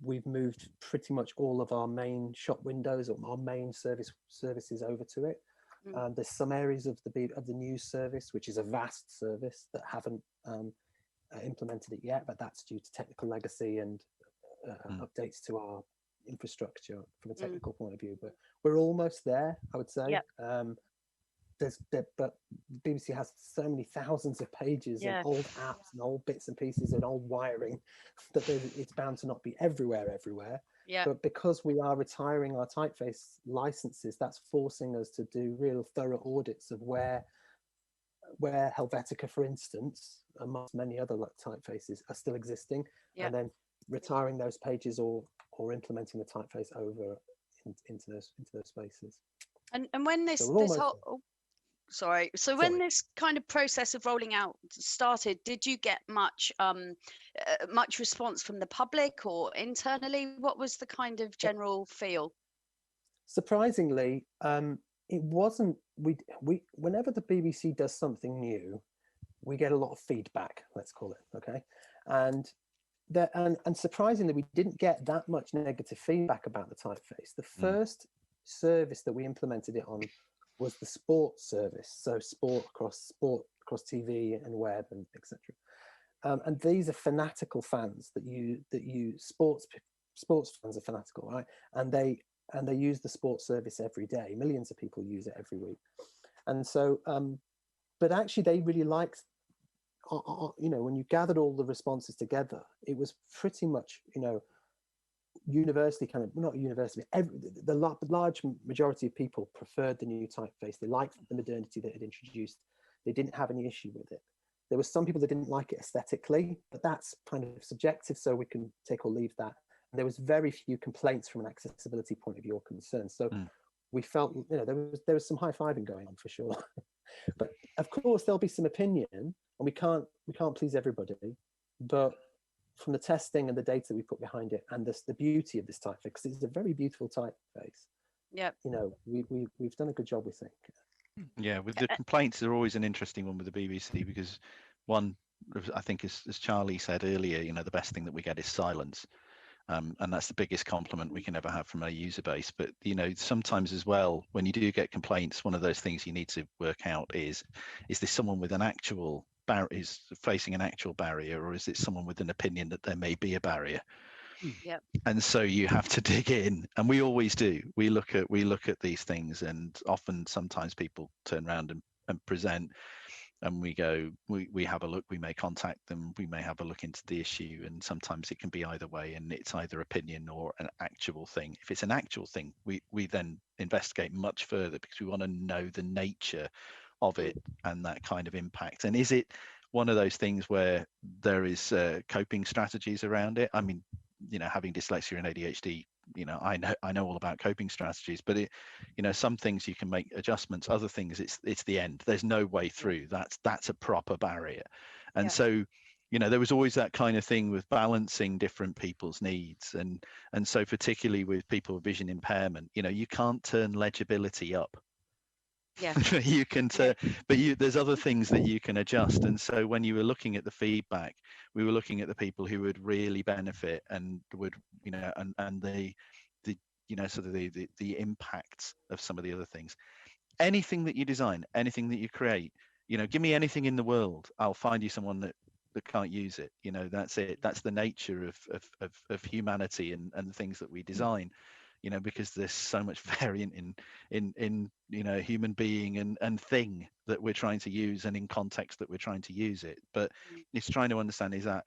We've moved pretty much all of our main shop windows or our main services over to it. There's some areas of the news service, which is a vast service, that haven't implemented it yet, but that's due to technical legacy and updates to our infrastructure from a technical point of view. But we're almost there, I would say. But BBC has so many thousands of pages and old apps and old bits and pieces and old wiring that it's bound to not be everywhere. Yeah. But because we are retiring our typeface licenses, that's forcing us to do real thorough audits of where Helvetica, for instance, amongst many other typefaces, are still existing, Yeah. and then retiring those pages or implementing the typeface over into those spaces. And when this So we're this almost whole sorry, so when this kind of process of rolling out started, did you get much much response from the public or internally? What was the kind of general feel? Surprisingly, it wasn't. We whenever the BBC does something new, we get a lot of feedback. Let's call it, okay, and surprisingly, we didn't get that much negative feedback about the typeface. The first service that we implemented it on was the sport service, so sport across TV and web and etc. And these are fanatical fans that sports fans are fanatical, right? And they use the sports service every day. Millions of people use it every week, and so but actually they really liked. When you gathered all the responses together, it was pretty much universally not universally. The large majority of people preferred the new typeface. They liked the modernity that it introduced. They didn't have any issue with it. There were some people that didn't like it aesthetically, but that's kind of subjective, so we can take or leave that. And there was very few complaints from an accessibility point of view or concern. So we felt, there was some high-fiving going on for sure. But of course, there'll be some opinion, and we can't please everybody. But from the testing and the data we put behind it, and the beauty of this typeface, because it's a very beautiful typeface. Yeah. We've done a good job, we think. Yeah, with the complaints, they're always an interesting one with the BBC, because one, I think, as Charlie said earlier, the best thing that we get is silence. And that's the biggest compliment we can ever have from a user base. But sometimes as well, when you do get complaints, one of those things you need to work out is this someone with an actual is facing an actual barrier, or is it someone with an opinion that there may be a barrier? Yeah. And so you have to dig in, and we always do. We look at these things, and often sometimes people turn around and present, and we go, we have a look, we may contact them, we may have a look into the issue, and sometimes it can be either way, and it's either opinion or an actual thing. If it's an actual thing, we then investigate much further, because we want to know the nature of it and that kind of impact. And is it one of those things where there is coping strategies around it? I mean, having dyslexia and ADHD, I know all about coping strategies, but some things you can make adjustments, other things it's the end. There's no way through. That's a proper barrier. And so there was always that kind of thing with balancing different people's needs, and so particularly with people with vision impairment, you can't turn legibility up. Yeah. You can but there's other things that you can adjust. And so when you were looking at the feedback, we were looking at the people who would really benefit and would and the sort of the impacts of some of the other things. Anything that you design, anything that you create, give me anything in the world, I'll find you someone that can't use it. That's it. That's the nature of humanity and the things that we design. Because there's so much variant in human being and thing that we're trying to use, and in context that we're trying to use it. But it's trying to understand, is that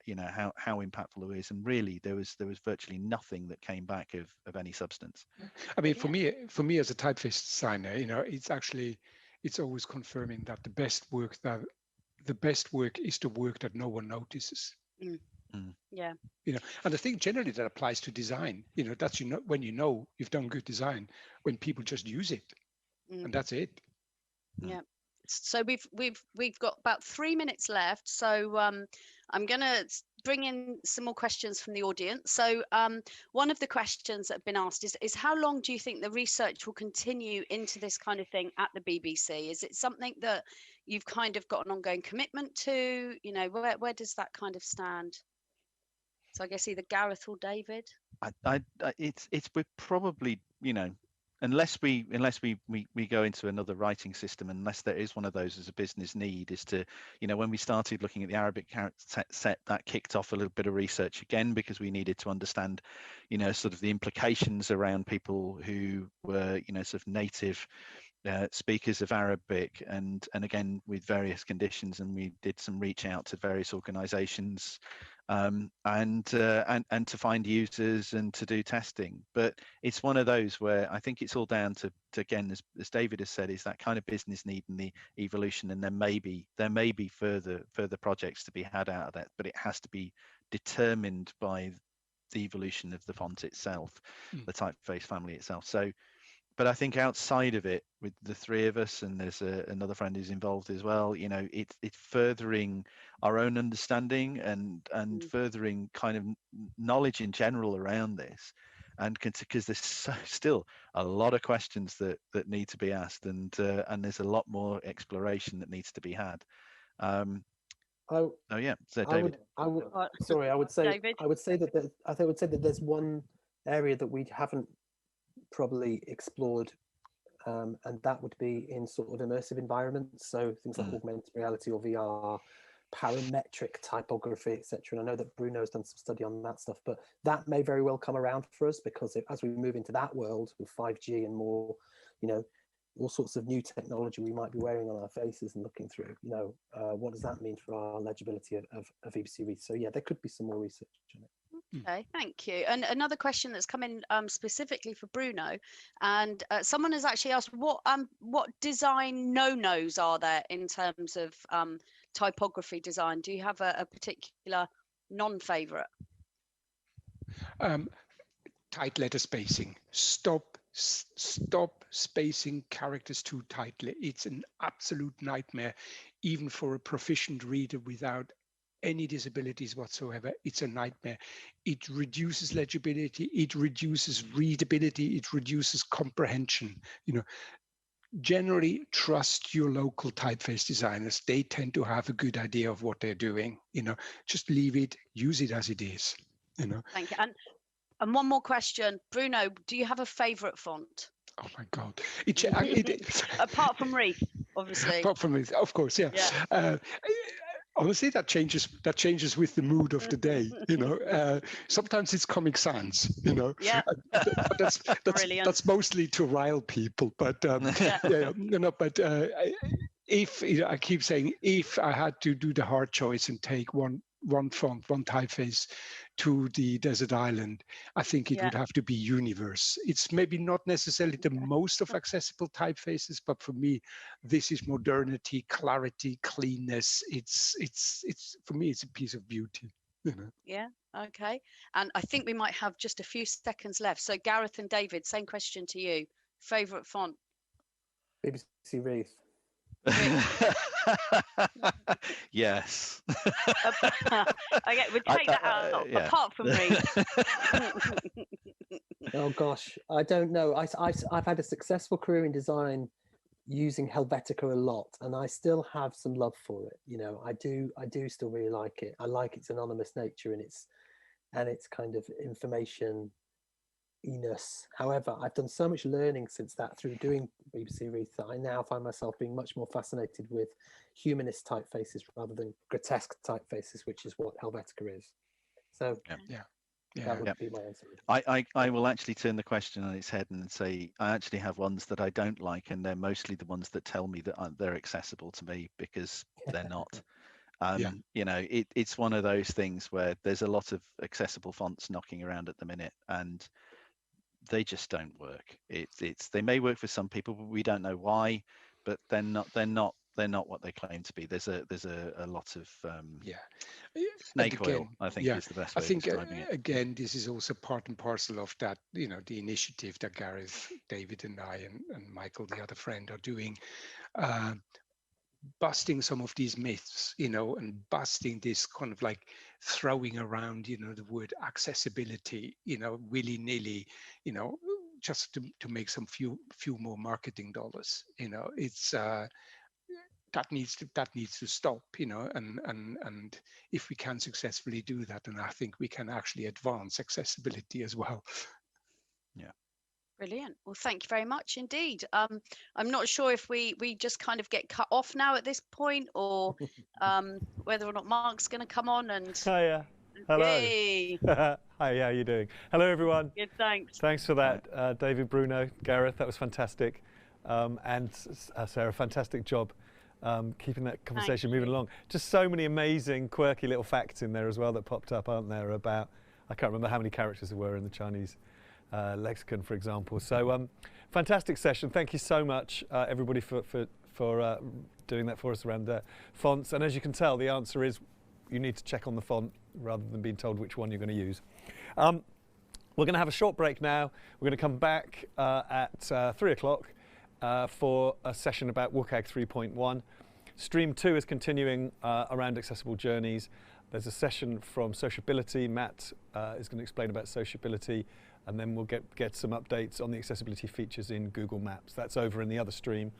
how impactful it is. And really there was virtually nothing that came back of any substance. I mean, for me as a typeface designer, it's always confirming that the best work is the work that no one notices. Yeah. And I think generally that applies to design. That's when you've done good design, when people just use it, and that's it. Yeah. So we've got about 3 minutes left. So I'm gonna bring in some more questions from the audience. So one of the questions that have been asked is how long do you think the research will continue into this kind of thing at the BBC? Is it something that you've kind of got an ongoing commitment to? Where does that kind of stand? So I guess either Gareth or David. We're probably, unless we go into another writing system, unless there is one of those as a business need, is to, when we started looking at the Arabic character set, that kicked off a little bit of research again, because we needed to understand, sort of the implications around people who were, sort of native speakers of Arabic, and again with various conditions. And we did some reach out to various organizations and to find users and to do testing. But it's one of those where I think it's all down to again, as David has said, is that kind of business need and the evolution, and there may be further projects to be had out of that, but it has to be determined by the evolution of the font itself, the typeface family itself. So, but I think outside of it, with the three of us, and there's another friend who's involved as well, you know, it's furthering our own understanding and furthering kind of knowledge in general around this, and because there's still a lot of questions that need to be asked, and there's a lot more exploration that needs to be had. Oh yeah, so David. I would say David? I would say that there's one area that we haven't probably explored, and that would be in sort of immersive environments, so things like augmented reality or VR, parametric typography, etc. And I know that Bruno's done some study on that stuff, but that may very well come around for us, because as we move into that world with 5G and more, you know, all sorts of new technology we might be wearing on our faces and looking through, you know, what does that mean for our legibility of EBC reads? So yeah, there could be some more research on it. Okay, thank you. And another question that's come in specifically for Bruno, and someone has actually asked what design no-nos are there in terms of typography design? Do you have a particular non-favorite? Tight letter spacing. Stop spacing characters too tightly. It's an absolute nightmare, even for a proficient reader without any disabilities whatsoever. It's a nightmare. It reduces legibility, it reduces readability, it reduces comprehension. You know, generally trust your local typeface designers. They tend to have a good idea of what they're doing. You know, just leave it, use it as it is. You know. Thank you. And one more question, Bruno, do you have a favorite font? Oh my God! Apart from Reef, obviously. Apart from Reef, of course, yeah. Honestly, that changes with the mood of the day. You know, sometimes it's Comic Sans. You know, yeah. But that's mostly to rile people. But if I keep saying, if I had to do the hard choice and take one font, one typeface to the desert island, I think it would have to be Universe. It's maybe not necessarily the most of accessible typefaces, but for me, this is modernity, clarity, cleanness. It's for me, it's a piece of beauty. You know? Yeah. Okay. And I think we might have just a few seconds left. So Gareth and David, same question to you. Favorite font? BBC Reef. Yes. Okay, we'll take that out. Yeah. Apart from Reef. Oh gosh, I don't know. I've had a successful career in design using Helvetica a lot, and I still have some love for it. You know, I do still really like it. I like its anonymous nature and its kind of information-ness. However, I've done so much learning since that through doing BBC Reef that I now find myself being much more fascinated with humanist typefaces rather than grotesque typefaces, which is what Helvetica is. So that would be my answer. I will actually turn the question on its head and say I actually have ones that I don't like, and they're mostly the ones that tell me that they're accessible to me, because they're not. You know, it's one of those things where there's a lot of accessible fonts knocking around at the minute, and they just don't work. They may work for some people, but we don't know why. But they're not what they claim to be. There's a lot of snake oil, I think, is the best way of describing it. Again, this is also part and parcel of that, you know, the initiative that Gareth, David, and I, and Michael, the other friend, are doing, busting some of these myths, you know, and busting this kind of like throwing around, you know, the word accessibility, you know, willy-nilly, you know, just to make some few more marketing dollars. You know, it's that needs to stop, you know, and if we can successfully do that, then I think we can actually advance accessibility as well. Yeah. Brilliant. Well, thank you very much indeed. I'm not sure if we just kind of get cut off now at this point, or whether or not Mark's going to come on and. Hiya. Hello. Yay. Hi, how are you doing? Hello, everyone. Good, thanks. Thanks for that, David, Bruno, Gareth. That was fantastic. And Sarah, fantastic job keeping that conversation moving along. Just so many amazing, quirky little facts in there as well that popped up, aren't there, about, I can't remember how many characters there were in the Chinese lexicon, for example. So fantastic session. Thank you so much, everybody, for doing that for us around fonts. And as you can tell, the answer is you need to check on the font rather than being told which one you're going to use. We're going to have a short break now. We're going to come back at 3 o'clock for a session about WCAG 3.1. Stream 2 is continuing around accessible journeys. There's a session from sociability. Matt is going to explain about sociability, and then we'll get some updates on the accessibility features in Google Maps. That's over in the other stream.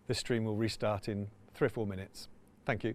This stream will restart in 3 or 4 minutes. Thank you.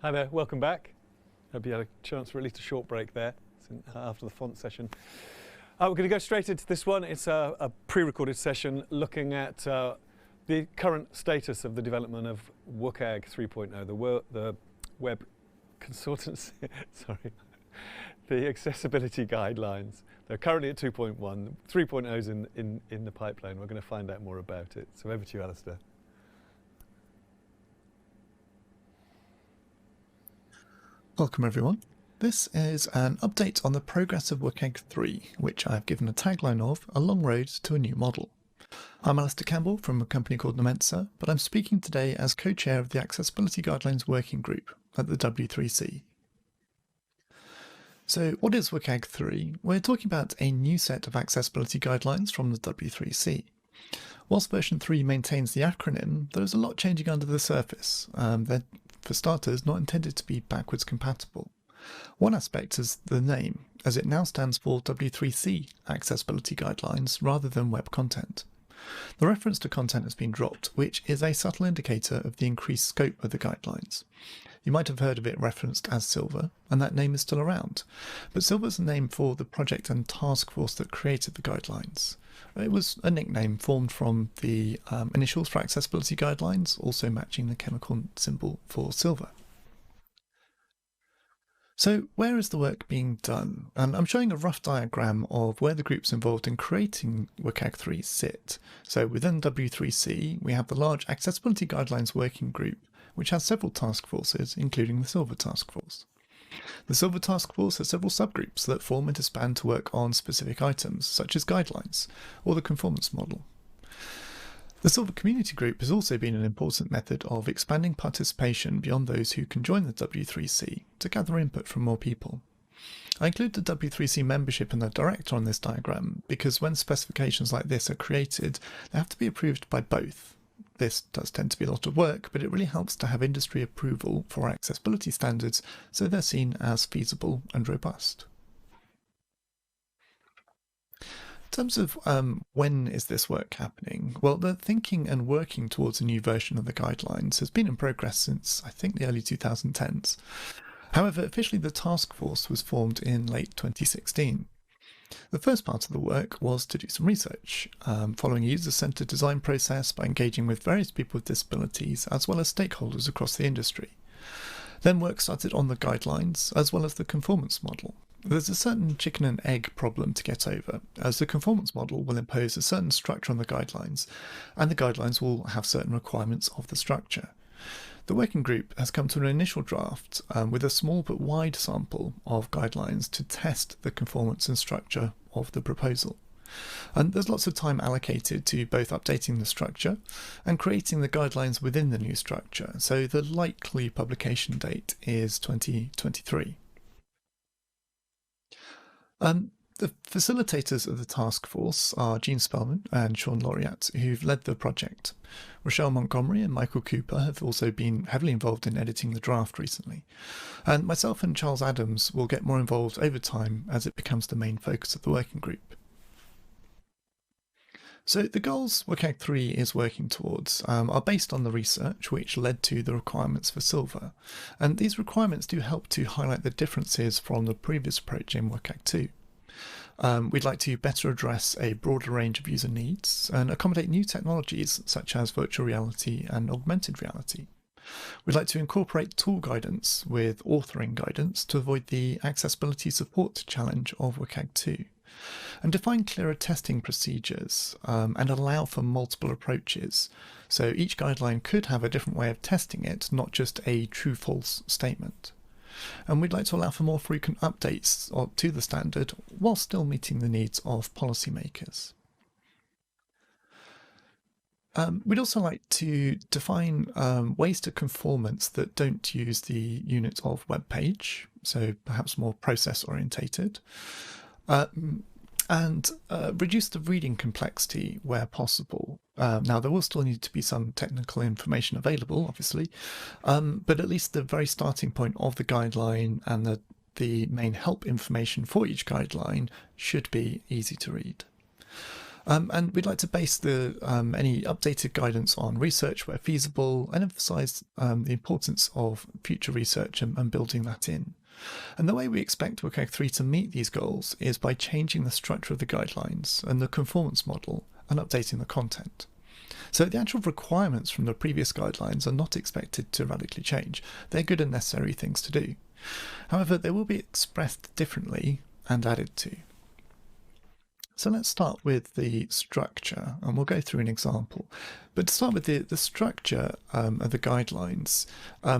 Hi there, welcome back. Hope you had a chance for at least a short break there after the font session. We're going to go straight into this one. It's a pre-recorded session looking at the current status of the development of WCAG 3.0, the web consultancy, sorry, the accessibility guidelines. They're currently at 2.1, 3.0 is in the pipeline. We're going to find out more about it. So over to you, Alistair. Welcome everyone. This is an update on the progress of WCAG 3, which I've given a tagline of A Long Road to a New Model. I'm Alistair Campbell from a company called Nemensa, but I'm speaking today as co-chair of the Accessibility Guidelines Working Group at the W3C. So what is WCAG 3? We're talking about a new set of accessibility guidelines from the W3C. Whilst version 3 maintains the acronym, there's a lot changing under the surface. They're, for starters, not intended to be backwards compatible. One aspect is the name, as it now stands for W3C Accessibility Guidelines rather than Web Content. The reference to content has been dropped, which is a subtle indicator of the increased scope of the guidelines. You might have heard of it referenced as Silver, and that name is still around. But Silver is a name for the project and task force that created the guidelines. It was a nickname formed from the initials for accessibility guidelines, also matching the chemical symbol for silver. So where is the work being done? And I'm showing a rough diagram of where the groups involved in creating WCAG 3 sit. So within W3C, we have the large Accessibility Guidelines Working Group, which has several task forces, including the Silver Task Force. The Silver Task Force has several subgroups that form and disband to work on specific items, such as guidelines, or the conformance model. The Silver Community Group has also been an important method of expanding participation beyond those who can join the W3C to gather input from more people. I include the W3C membership and the director on this diagram because when specifications like this are created, they have to be approved by both. This does tend to be a lot of work, but it really helps to have industry approval for accessibility standards so they're seen as feasible and robust. In terms of when is this work happening? Well, the thinking and working towards a new version of the guidelines has been in progress since, I think, the early 2010s. However, officially the task force was formed in late 2016. The first part of the work was to do some research, following a user-centered design process by engaging with various people with disabilities as well as stakeholders across the industry. Then work started on the guidelines as well as the conformance model. There's a certain chicken and egg problem to get over, as the conformance model will impose a certain structure on the guidelines, and the guidelines will have certain requirements of the structure. The working group has come to an initial draft with a small but wide sample of guidelines to test the conformance and structure of the proposal. And there's lots of time allocated to both updating the structure and creating the guidelines within the new structure. So the likely publication date is 2023. The facilitators of the task force are Jean Spellman and Sean Laureat, who've led the project. Rochelle Montgomery and Michael Cooper have also been heavily involved in editing the draft recently. And myself and Charles Adams will get more involved over time as it becomes the main focus of the working group. So the goals WCAG 3 is working towards are based on the research which led to the requirements for Silver. And these requirements do help to highlight the differences from the previous approach in WCAG 2. We'd like to better address a broader range of user needs and accommodate new technologies such as virtual reality and augmented reality. We'd like to incorporate tool guidance with authoring guidance to avoid the accessibility support challenge of WCAG 2, and define clearer testing procedures and allow for multiple approaches. So each guideline could have a different way of testing it, not just a true-false statement. And we'd like to allow for more frequent updates to the standard while still meeting the needs of policymakers. We'd also like to define ways to conformance that don't use the unit of web page, so perhaps more process orientated, and reduce the reading complexity where possible. Now, there will still need to be some technical information available, obviously, but at least the very starting point of the guideline and the main help information for each guideline should be easy to read. And we'd like to base any updated guidance on research where feasible and emphasise the importance of future research and building that in. And the way we expect WCAG 3 to meet these goals is by changing the structure of the guidelines and the conformance model and updating the content. So the actual requirements from the previous guidelines are not expected to radically change. They're good and necessary things to do. However, they will be expressed differently and added to. So let's start with the structure, and we'll go through an example. But to start with, the structure of the guidelines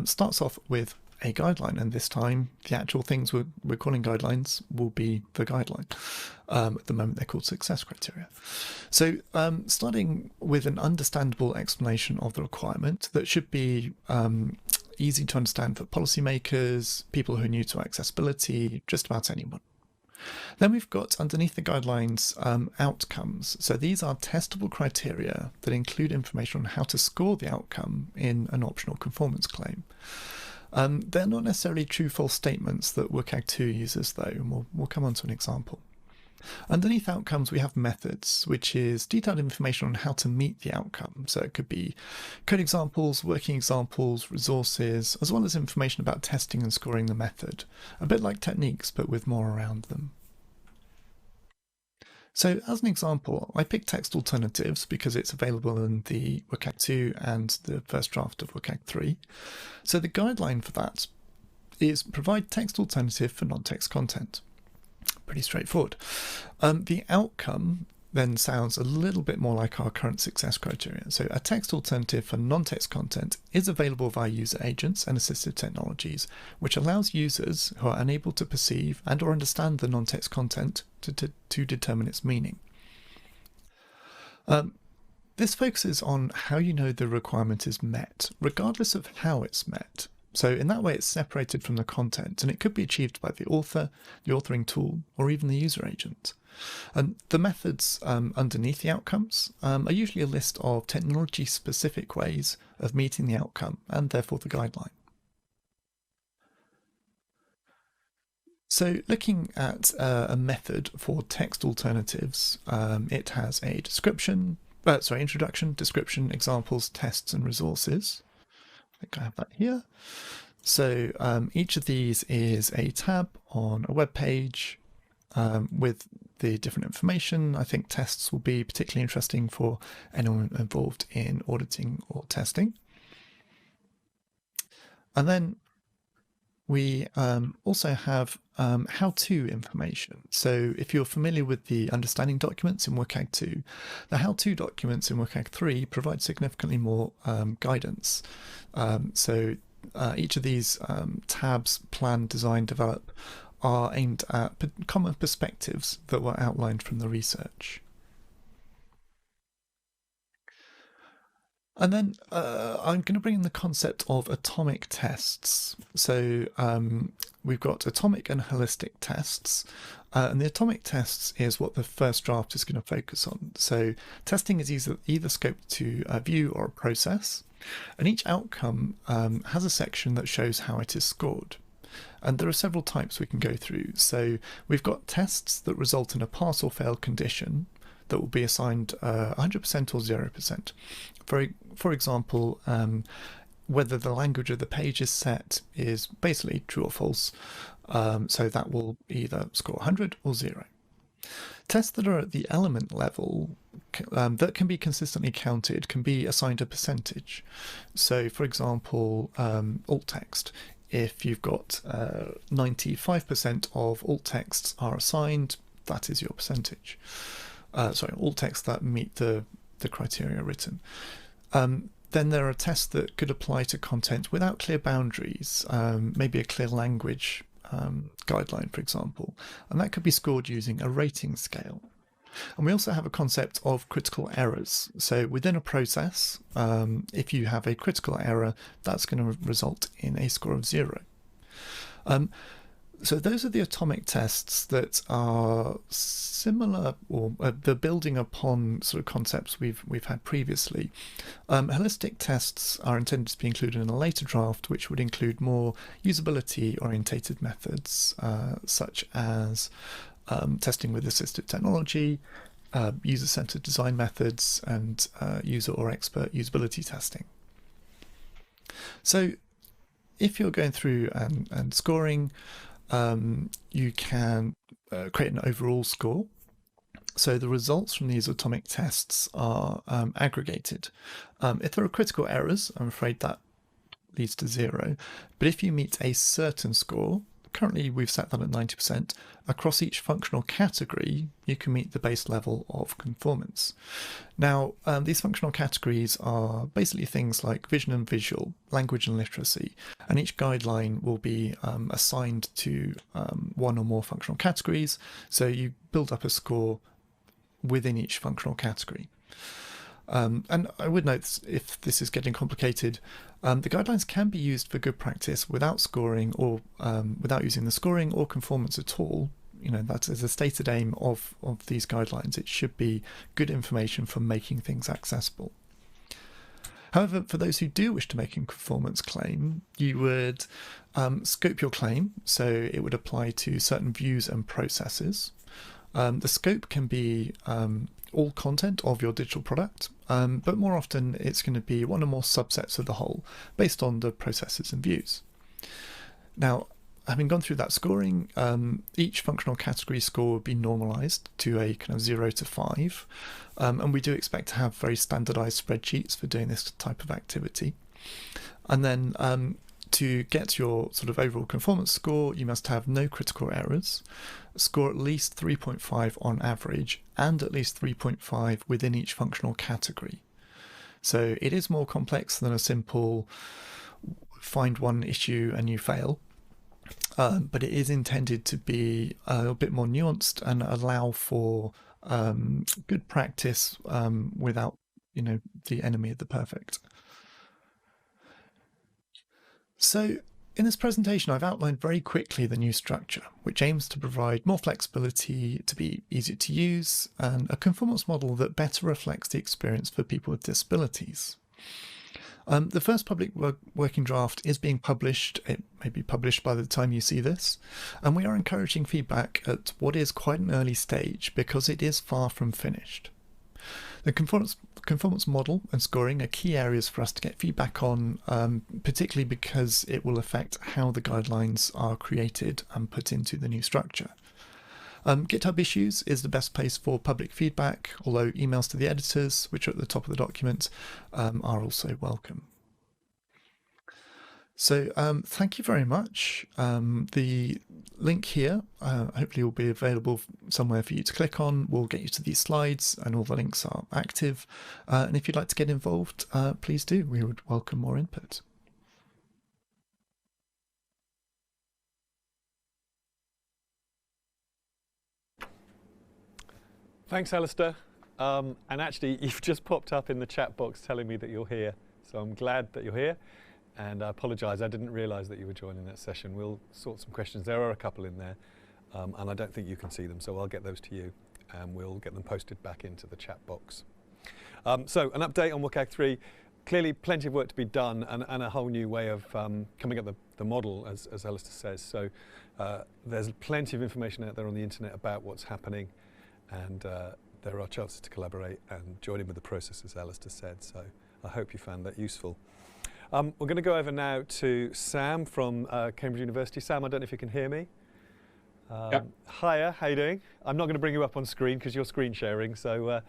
starts off with a guideline, and this time the actual things we're calling guidelines will be the guideline. At the moment they're called success criteria. So starting with an understandable explanation of the requirement that should be easy to understand for policymakers, people who are new to accessibility, just about anyone. Then we've got underneath the guidelines outcomes. So these are testable criteria that include information on how to score the outcome in an optional conformance claim. They're not necessarily true-false statements that WCAG 2 uses though, and we'll come on to an example. Underneath outcomes we have methods, which is detailed information on how to meet the outcome. So it could be code examples, working examples, resources, as well as information about testing and scoring the method. A bit like techniques, but with more around them. So as an example, I picked text alternatives because it's available in the WCAG 2 and the first draft of WCAG 3. So the guideline for that is provide text alternative for non-text content. Pretty straightforward. The outcome then sounds a little bit more like our current success criteria. So a text alternative for non-text content is available via user agents and assistive technologies, which allows users who are unable to perceive and or understand the non-text content to determine its meaning. This focuses on how you know the requirement is met, regardless of how it's met. So in that way it's separated from the content, and it could be achieved by the author, the authoring tool, or even the user agent. And the methods underneath the outcomes are usually a list of technology-specific ways of meeting the outcome, and therefore the guideline. So looking at a method for text alternatives, it has a introduction, description, examples, tests, and resources. I think I have that here. So each of these is a tab on a web page with the different information. I think tests will be particularly interesting for anyone involved in auditing or testing. And then we also have how-to information. So if you're familiar with the understanding documents in WCAG 2, the how-to documents in WCAG 3 provide significantly more guidance. So each of these tabs, plan, design, develop, are aimed at common perspectives that were outlined from the research. And then I'm going to bring in the concept of atomic tests. So we've got atomic and holistic tests. And the atomic tests is what the first draft is going to focus on. So testing is either scoped to a view or a process. And each outcome has a section that shows how it is scored. And there are several types we can go through. So we've got tests that result in a pass or fail condition that will be assigned 100% or 0%. For example, whether the language of the page is set is basically true or false. So that will either score 100 or 0. Tests that are at the element level that can be consistently counted can be assigned a percentage. So for example, alt text. If you've got 95% of alt texts are assigned, that is your percentage. Alt texts that meet the criteria written. Then there are tests that could apply to content without clear boundaries, maybe a clear language guideline, for example, and that could be scored using a rating scale. And we also have a concept of critical errors. So within a process, if you have a critical error, that's going to result in a score of 0. So those are the atomic tests that are similar, or they're building upon sort of concepts we've had previously. Holistic tests are intended to be included in a later draft, which would include more usability-orientated methods, such as testing with assistive technology, user-centered design methods, and user or expert usability testing. So if you're going through and scoring, you can create an overall score. So the results from these atomic tests are aggregated. If there are critical errors, I'm afraid that leads to 0. But if you meet a certain score, currently we've set that at 90%, across each functional category, you can meet the base level of conformance. Now, these functional categories are basically things like vision and visual, language and literacy, and each guideline will be assigned to one or more functional categories, so you build up a score within each functional category. And I would note, if this is getting complicated, the guidelines can be used for good practice without scoring or without using the scoring or conformance at all. You know, that is a stated aim of these guidelines. It should be good information for making things accessible. However, for those who do wish to make a conformance claim, you would scope your claim, so it would apply to certain views and processes. The scope can be all content of your digital product, but more often it's going to be one or more subsets of the whole based on the processes and views. Now, having gone through that scoring, each functional category score would be normalized to a kind of 0 to 5, and we do expect to have very standardized spreadsheets for doing this type of activity. And then to get your sort of overall conformance score, you must have no critical errors, score at least 3.5 on average, and at least 3.5 within each functional category. So it is more complex than a simple find one issue and you fail, but it is intended to be a little bit more nuanced and allow for good practice without, you know, the enemy of the perfect. So in this presentation, I've outlined very quickly the new structure, which aims to provide more flexibility, to be easier to use, and a conformance model that better reflects the experience for people with disabilities. The first public working draft is being published. It may be published by the time you see this, and we are encouraging feedback at what is quite an early stage because it is far from finished. The conformance model and scoring are key areas for us to get feedback on, particularly because it will affect how the guidelines are created and put into the new structure. GitHub issues is the best place for public feedback, although emails to the editors, which are at the top of the document, are also welcome. So thank you very much. The link here hopefully will be available somewhere for you to click on. We'll get you to these slides and all the links are active. And if you'd like to get involved, please do. We would welcome more input. Thanks, Alistair. And actually, you've just popped up in the chat box telling me that you're here. So I'm glad that you're here. And I apologise, I didn't realise that you were joining that session. We'll sort some questions. There are a couple in there, and I don't think you can see them, so I'll get those to you, and we'll get them posted back into the chat box. So an update on WCAG 3. Clearly, plenty of work to be done, and a whole new way of coming up the model, as Alistair says. So there's plenty of information out there on the internet about what's happening, and there are chances to collaborate and join in with the process, as Alistair said. So I hope you found that useful. We're going to go over now to Sam from Cambridge University. Sam, I don't know if you can hear me. Yep. Hiya, how you doing? I'm not going to bring you up on screen because you're screen sharing, so,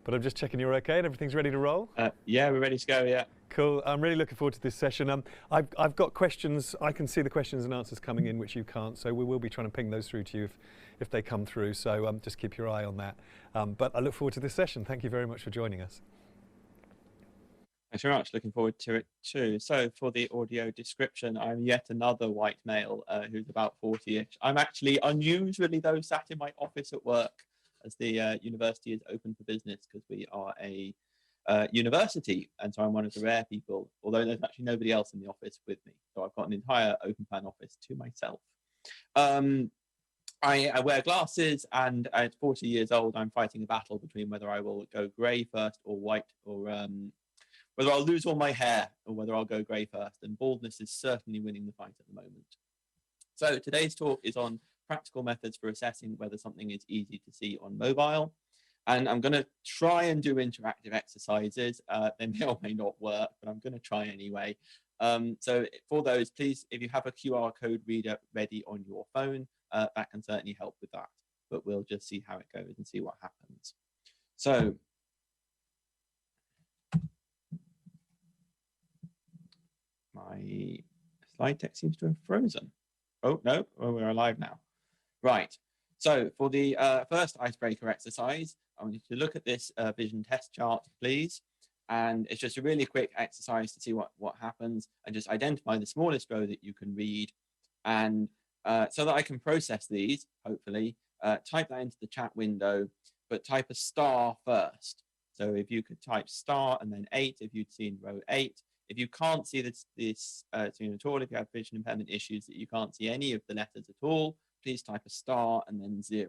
but I'm just checking you're okay and everything's ready to roll? Yeah, we're ready to go, yeah. Cool, I'm really looking forward to this session. I've got questions, I can see the questions and answers coming in which you can't, so we will be trying to ping those through to you if they come through, so just keep your eye on that. But I look forward to this session. Thank you very much for joining us. Thanks very much. Looking forward to it too. So for the audio description, I'm yet another white male who's about 40-ish. I'm actually unusually, though, sat in my office at work as the university is open for business because we are a university. And so I'm one of the rare people, although there's actually nobody else in the office with me. So I've got an entire open plan office to myself. I wear glasses, and at 40 years old, I'm fighting a battle between whether I will go grey first or white, or whether I'll lose all my hair or whether I'll go grey first. And baldness is certainly winning the fight at the moment. So today's talk is on practical methods for assessing whether something is easy to see on mobile. And I'm going to try and do interactive exercises. They may or may not work, but I'm going to try anyway. So for those, please, if you have a QR code reader ready on your phone, that can certainly help with that. But we'll just see how it goes and see what happens. So my slide deck seems to have frozen. Oh, no, we're alive now. Right. So for the first icebreaker exercise, I want you to look at this vision test chart, please. And it's just a really quick exercise to see what happens, and just identify the smallest row that you can read. And so that I can process these, hopefully, type that into the chat window, but type a star first. So if you could type star and then 8, if you'd seen row 8. If you can't see this screen at all, if you have vision impairment issues that you can't see any of the letters at all, please type a star and then 0.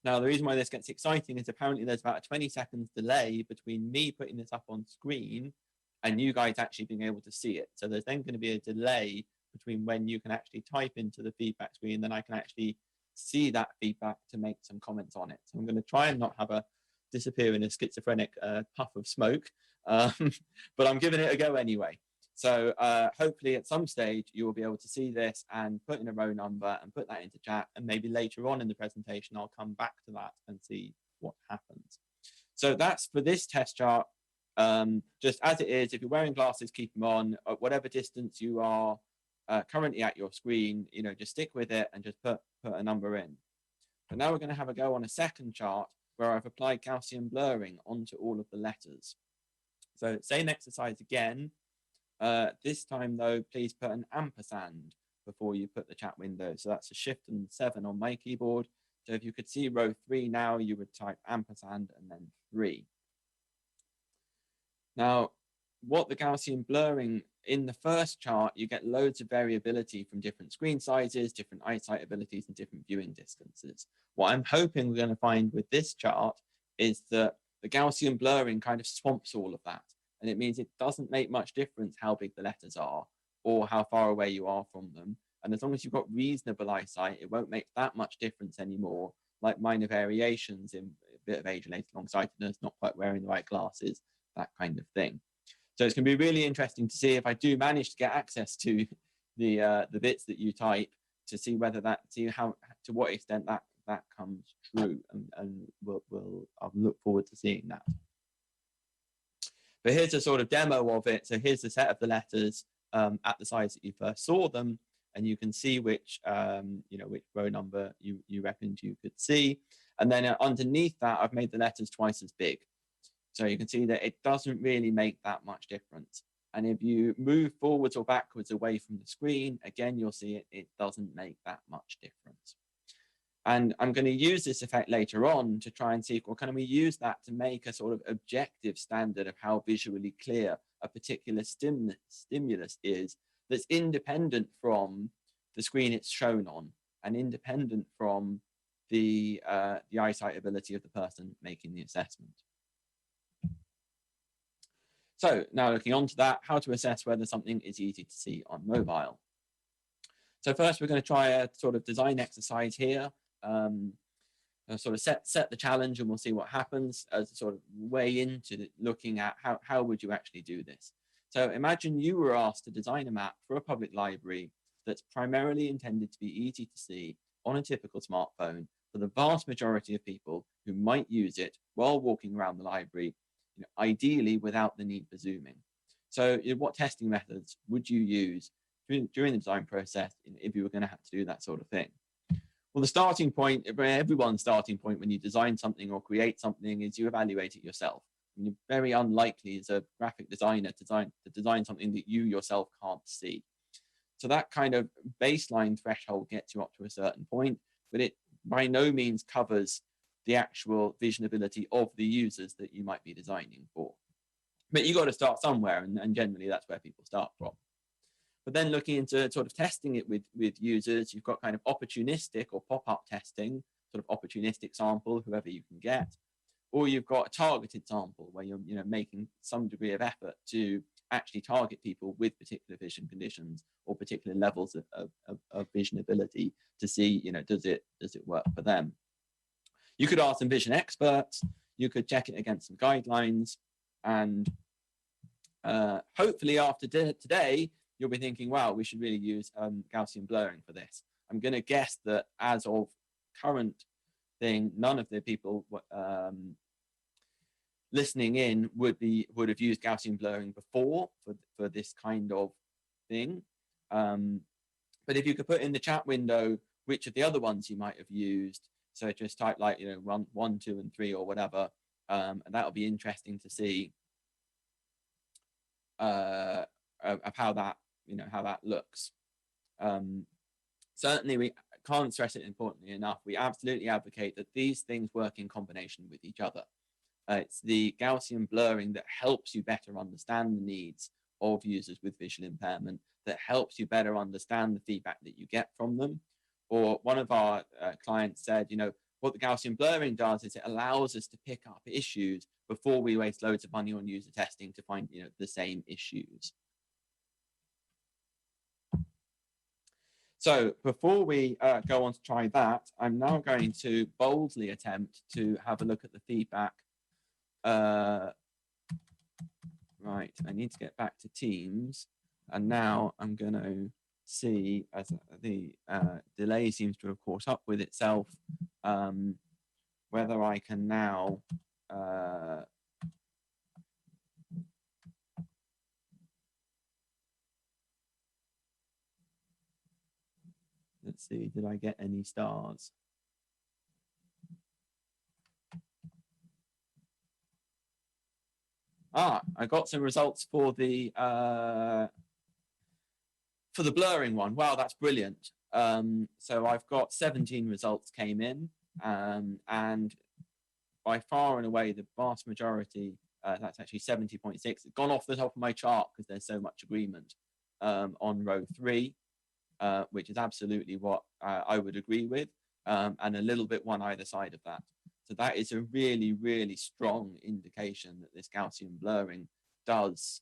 Now, the reason why this gets exciting is apparently there's about a 20 seconds delay between me putting this up on screen and you guys actually being able to see it. So there's then going to be a delay between when you can actually type into the feedback screen, then I can actually see that feedback to make some comments on it. So I'm going to try and not have a disappear in a schizophrenic puff of smoke, but I'm giving it a go anyway. So hopefully at some stage you will be able to see this and put in a row number and put that into chat, and maybe later on in the presentation I'll come back to that and see what happens. So that's for this test chart. Just as it is, if you're wearing glasses, keep them on. At whatever distance you are currently at your screen, just stick with it and just put a number in. But now we're going to have a go on a second chart where I've applied Gaussian blurring onto all of the letters. So same exercise again. This time though, please put an ampersand before you put the chat window. So that's a shift and 7 on my keyboard. So if you could see row 3 now, you would type ampersand and then 3. Now, what the Gaussian blurring, in the first chart, you get loads of variability from different screen sizes, different eyesight abilities, and different viewing distances. What I'm hoping we're going to find with this chart is that the Gaussian blurring kind of swamps all of that. And it means it doesn't make much difference how big the letters are or how far away you are from them. And as long as you've got reasonable eyesight, it won't make that much difference anymore, like minor variations in a bit of age-related long-sightedness, not quite wearing the right glasses, that kind of thing. So it's going to be really interesting to see if I do manage to get access to the bits that you type, to see whether to what extent that comes true, and I'll look forward to seeing that. But here's a sort of demo of it. So here's the set of the letters. at the size that you first saw them, and you can see which which row number you reckoned you could see. And then underneath that, I've made the letters twice as big. So you can see that it doesn't really make that much difference. And if you move forwards or backwards away from the screen, again, you'll see it doesn't make that much difference. And I'm going to use this effect later on to try and see, well, can we use that to make a sort of objective standard of how visually clear a particular stimulus is, that's independent from the screen it's shown on and independent from the eyesight ability of the person making the assessment. So now looking on to that, how to assess whether something is easy to see on mobile. So first, we're going to try a sort of design exercise here. Sort of set the challenge, and we'll see what happens as a sort of way into looking at how would you actually do this. So imagine you were asked to design a map for a public library that's primarily intended to be easy to see on a typical smartphone for the vast majority of people who might use it while walking around the library, ideally without the need for zooming. So what testing methods would you use during the design process if you were going to have to do that sort of thing? Well, the starting point, everyone's starting point when you design something or create something, is you evaluate it yourself. And you're very unlikely as a graphic designer to design something that you yourself can't see. So that kind of baseline threshold gets you up to a certain point, but it by no means covers the actual vision ability of the users that you might be designing for. But you got to start somewhere, and generally that's where people start from. But then looking into sort of testing it with users, you've got kind of opportunistic or pop-up testing, sort of opportunistic sample, whoever you can get, or you've got a targeted sample where you're making some degree of effort to actually target people with particular vision conditions or particular levels of vision ability to see, does it work for them. You could ask some vision experts, you could check it against some guidelines, and hopefully after today, you'll be thinking, wow, we should really use Gaussian blurring for this. I'm going to guess that as of current thing, none of the people listening in would have used Gaussian blurring before for this kind of thing. But if you could put in the chat window which of the other ones you might have used, so just type like 1, 2, and 3 or whatever, and that'll be interesting to see of how that looks. Certainly, we can't stress it importantly enough. We absolutely advocate that these things work in combination with each other. It's the Gaussian blurring that helps you better understand the needs of users with visual impairment, that helps you better understand the feedback that you get from them. Or one of our clients said, what the Gaussian blurring does is it allows us to pick up issues before we waste loads of money on user testing to find the same issues. So before we go on to try that, I'm now going to boldly attempt to have a look at the feedback. Right, I need to get back to Teams, and now I'm going to see, as the delay seems to have caught up with itself, whether I can now let's see, did I get any stars? I got some results for the blurring one. Wow, that's brilliant. So I've got 17 results came in, and by far and away the vast majority, that's actually 70.6. It's gone off the top of my chart because there's so much agreement on row 3, which is absolutely what I would agree with, and a little bit one either side of that. So that is a really, really strong indication that this Gaussian blurring does,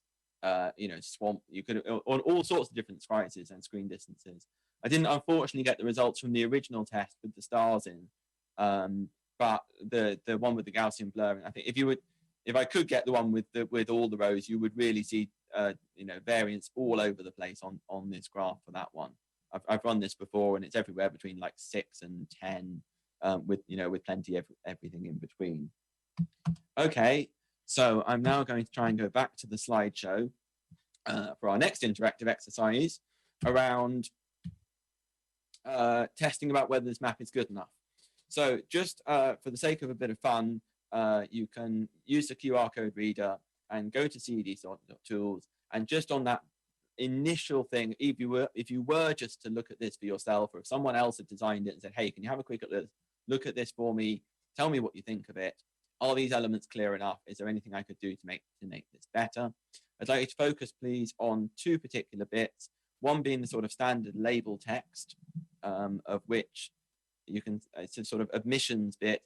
swamp. You could on all sorts of different sizes and screen distances. I didn't unfortunately get the results from the original test with the stars in, but the one with the Gaussian blurring, I think if I could get the one with all the rows, you would really see variance all over the place on this graph for that one. I've run this before, and it's everywhere between like 6 and 10. With plenty of everything in between. Okay, so I'm now going to try and go back to the slideshow for our next interactive exercise around testing about whether this map is good enough. So just for the sake of a bit of fun, you can use the QR code reader and go to ced.tools, and just on that initial thing, if you were just to look at this for yourself, or if someone else had designed it and said, hey, can you have a quick look at this for me, tell me what you think of it, are these elements clear enough, is there anything I could do to make this better? I'd like you to focus please on two particular bits, one being the sort of standard label text, of which you can, it's a sort of admissions bit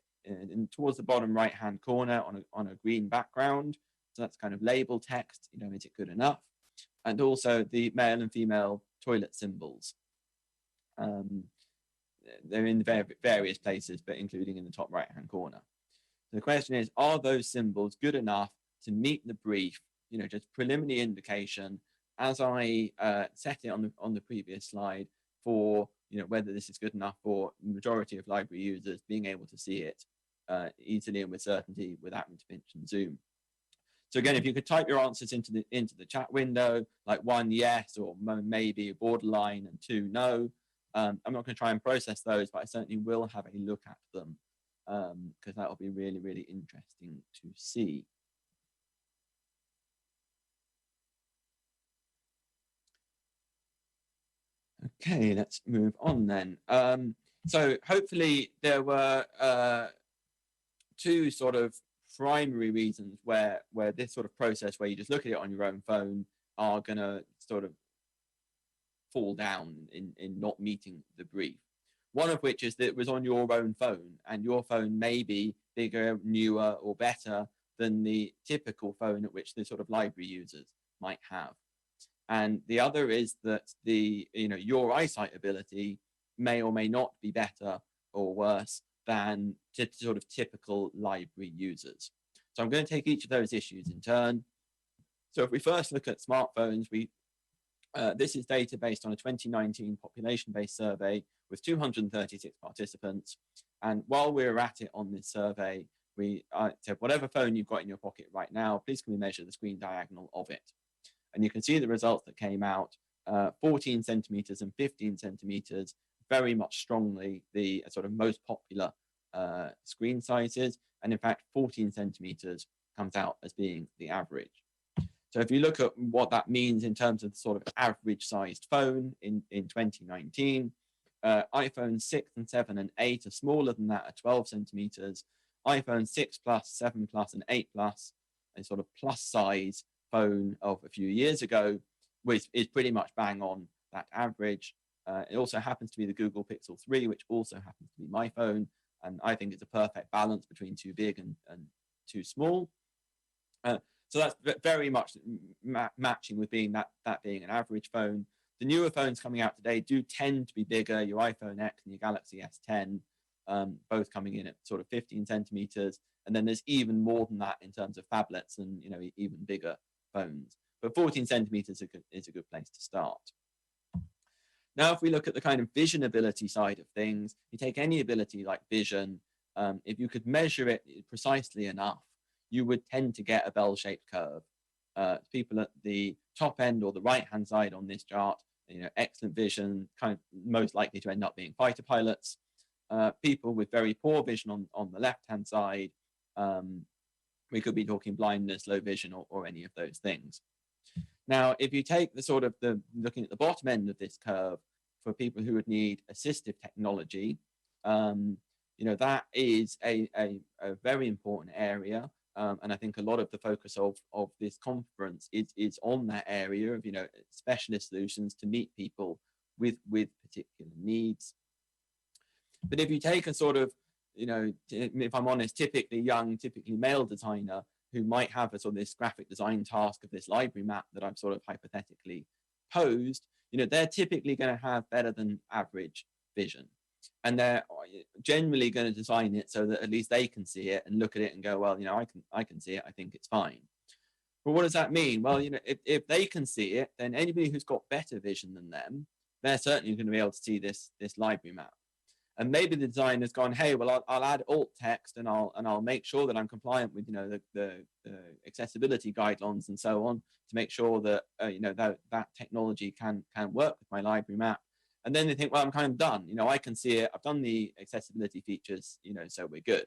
towards the bottom right hand corner on a green background. So that's kind of label text, is it good enough? And also the male and female toilet symbols. They're in various places, but including in the top right hand corner. So the question is, are those symbols good enough to meet the brief? Just preliminary indication, as I set it on the previous slide, for whether this is good enough for the majority of library users being able to see it easily and with certainty without having to pinch and zoom. So again, if you could type your answers into the chat window, like 1 yes, or maybe borderline, and 2 no. I'm not going to try and process those, but I certainly will have a look at them, because that will be really, really interesting to see. Okay, let's move on then. So hopefully there were two sort of primary reasons where this sort of process, where you just look at it on your own phone, are going to sort of fall down in not meeting the brief. One of which is that it was on your own phone, and your phone may be bigger, newer, or better than the typical phone at which the sort of library users might have. And the other is that your eyesight ability may or may not be better or worse than sort of typical library users. So I'm going to take each of those issues in turn. So if we first look at smartphones, this is data based on a 2019 population-based survey with 236 participants. And while we're at it on this survey, we said whatever phone you've got in your pocket right now, please can we measure the screen diagonal of it? And you can see the results that came out, 14 centimeters and 15 centimeters, very much strongly the sort of most popular screen sizes. And in fact, 14 centimeters comes out as being the average. So if you look at what that means in terms of the sort of average sized phone in 2019, iPhone 6 and 7 and 8 are smaller than that at 12 centimeters. iPhone 6 Plus, 7 Plus and 8 Plus, a sort of plus size phone of a few years ago, which is pretty much bang on that average. It also happens to be the Google Pixel 3, which also happens to be my phone. And I think it's a perfect balance between too big and too small. So that's very much matching with being that being an average phone. The newer phones coming out today do tend to be bigger, your iPhone X and your Galaxy S10, both coming in at sort of 15 centimeters. And then there's even more than that in terms of phablets and even bigger phones. But 14 centimeters is a good place to start. Now, if we look at the kind of vision ability side of things, you take any ability like vision, if you could measure it precisely enough, you would tend to get a bell-shaped curve. People at the top end or the right-hand side on this chart, excellent vision, kind of most likely to end up being fighter pilots. People with very poor vision on the left-hand side, we could be talking blindness, low vision, or any of those things. Now, if you take looking at the bottom end of this curve for people who would need assistive technology, that is a very important area. And I think a lot of the focus of this conference is on that area of, specialist solutions to meet people with particular needs. But if you take a sort of, if I'm honest, typically young, typically male designer who might have a sort of this graphic design task of this library map that I've sort of hypothetically posed, they're typically going to have better than average vision. And they're generally going to design it so that at least they can see it and look at it and go, well, I can see it, I think it's fine. But what does that mean? Well, if they can see it, then anybody who's got better vision than them, they're certainly going to be able to see this library map. And maybe the designer's gone, hey, well, I'll add alt text and I'll make sure that I'm compliant with, you know, the accessibility guidelines and so on to make sure that, you know, that technology can work with my library map. And then they think, well, I'm kind of done. You know, I can see it. I've done the accessibility features, you know, so we're good.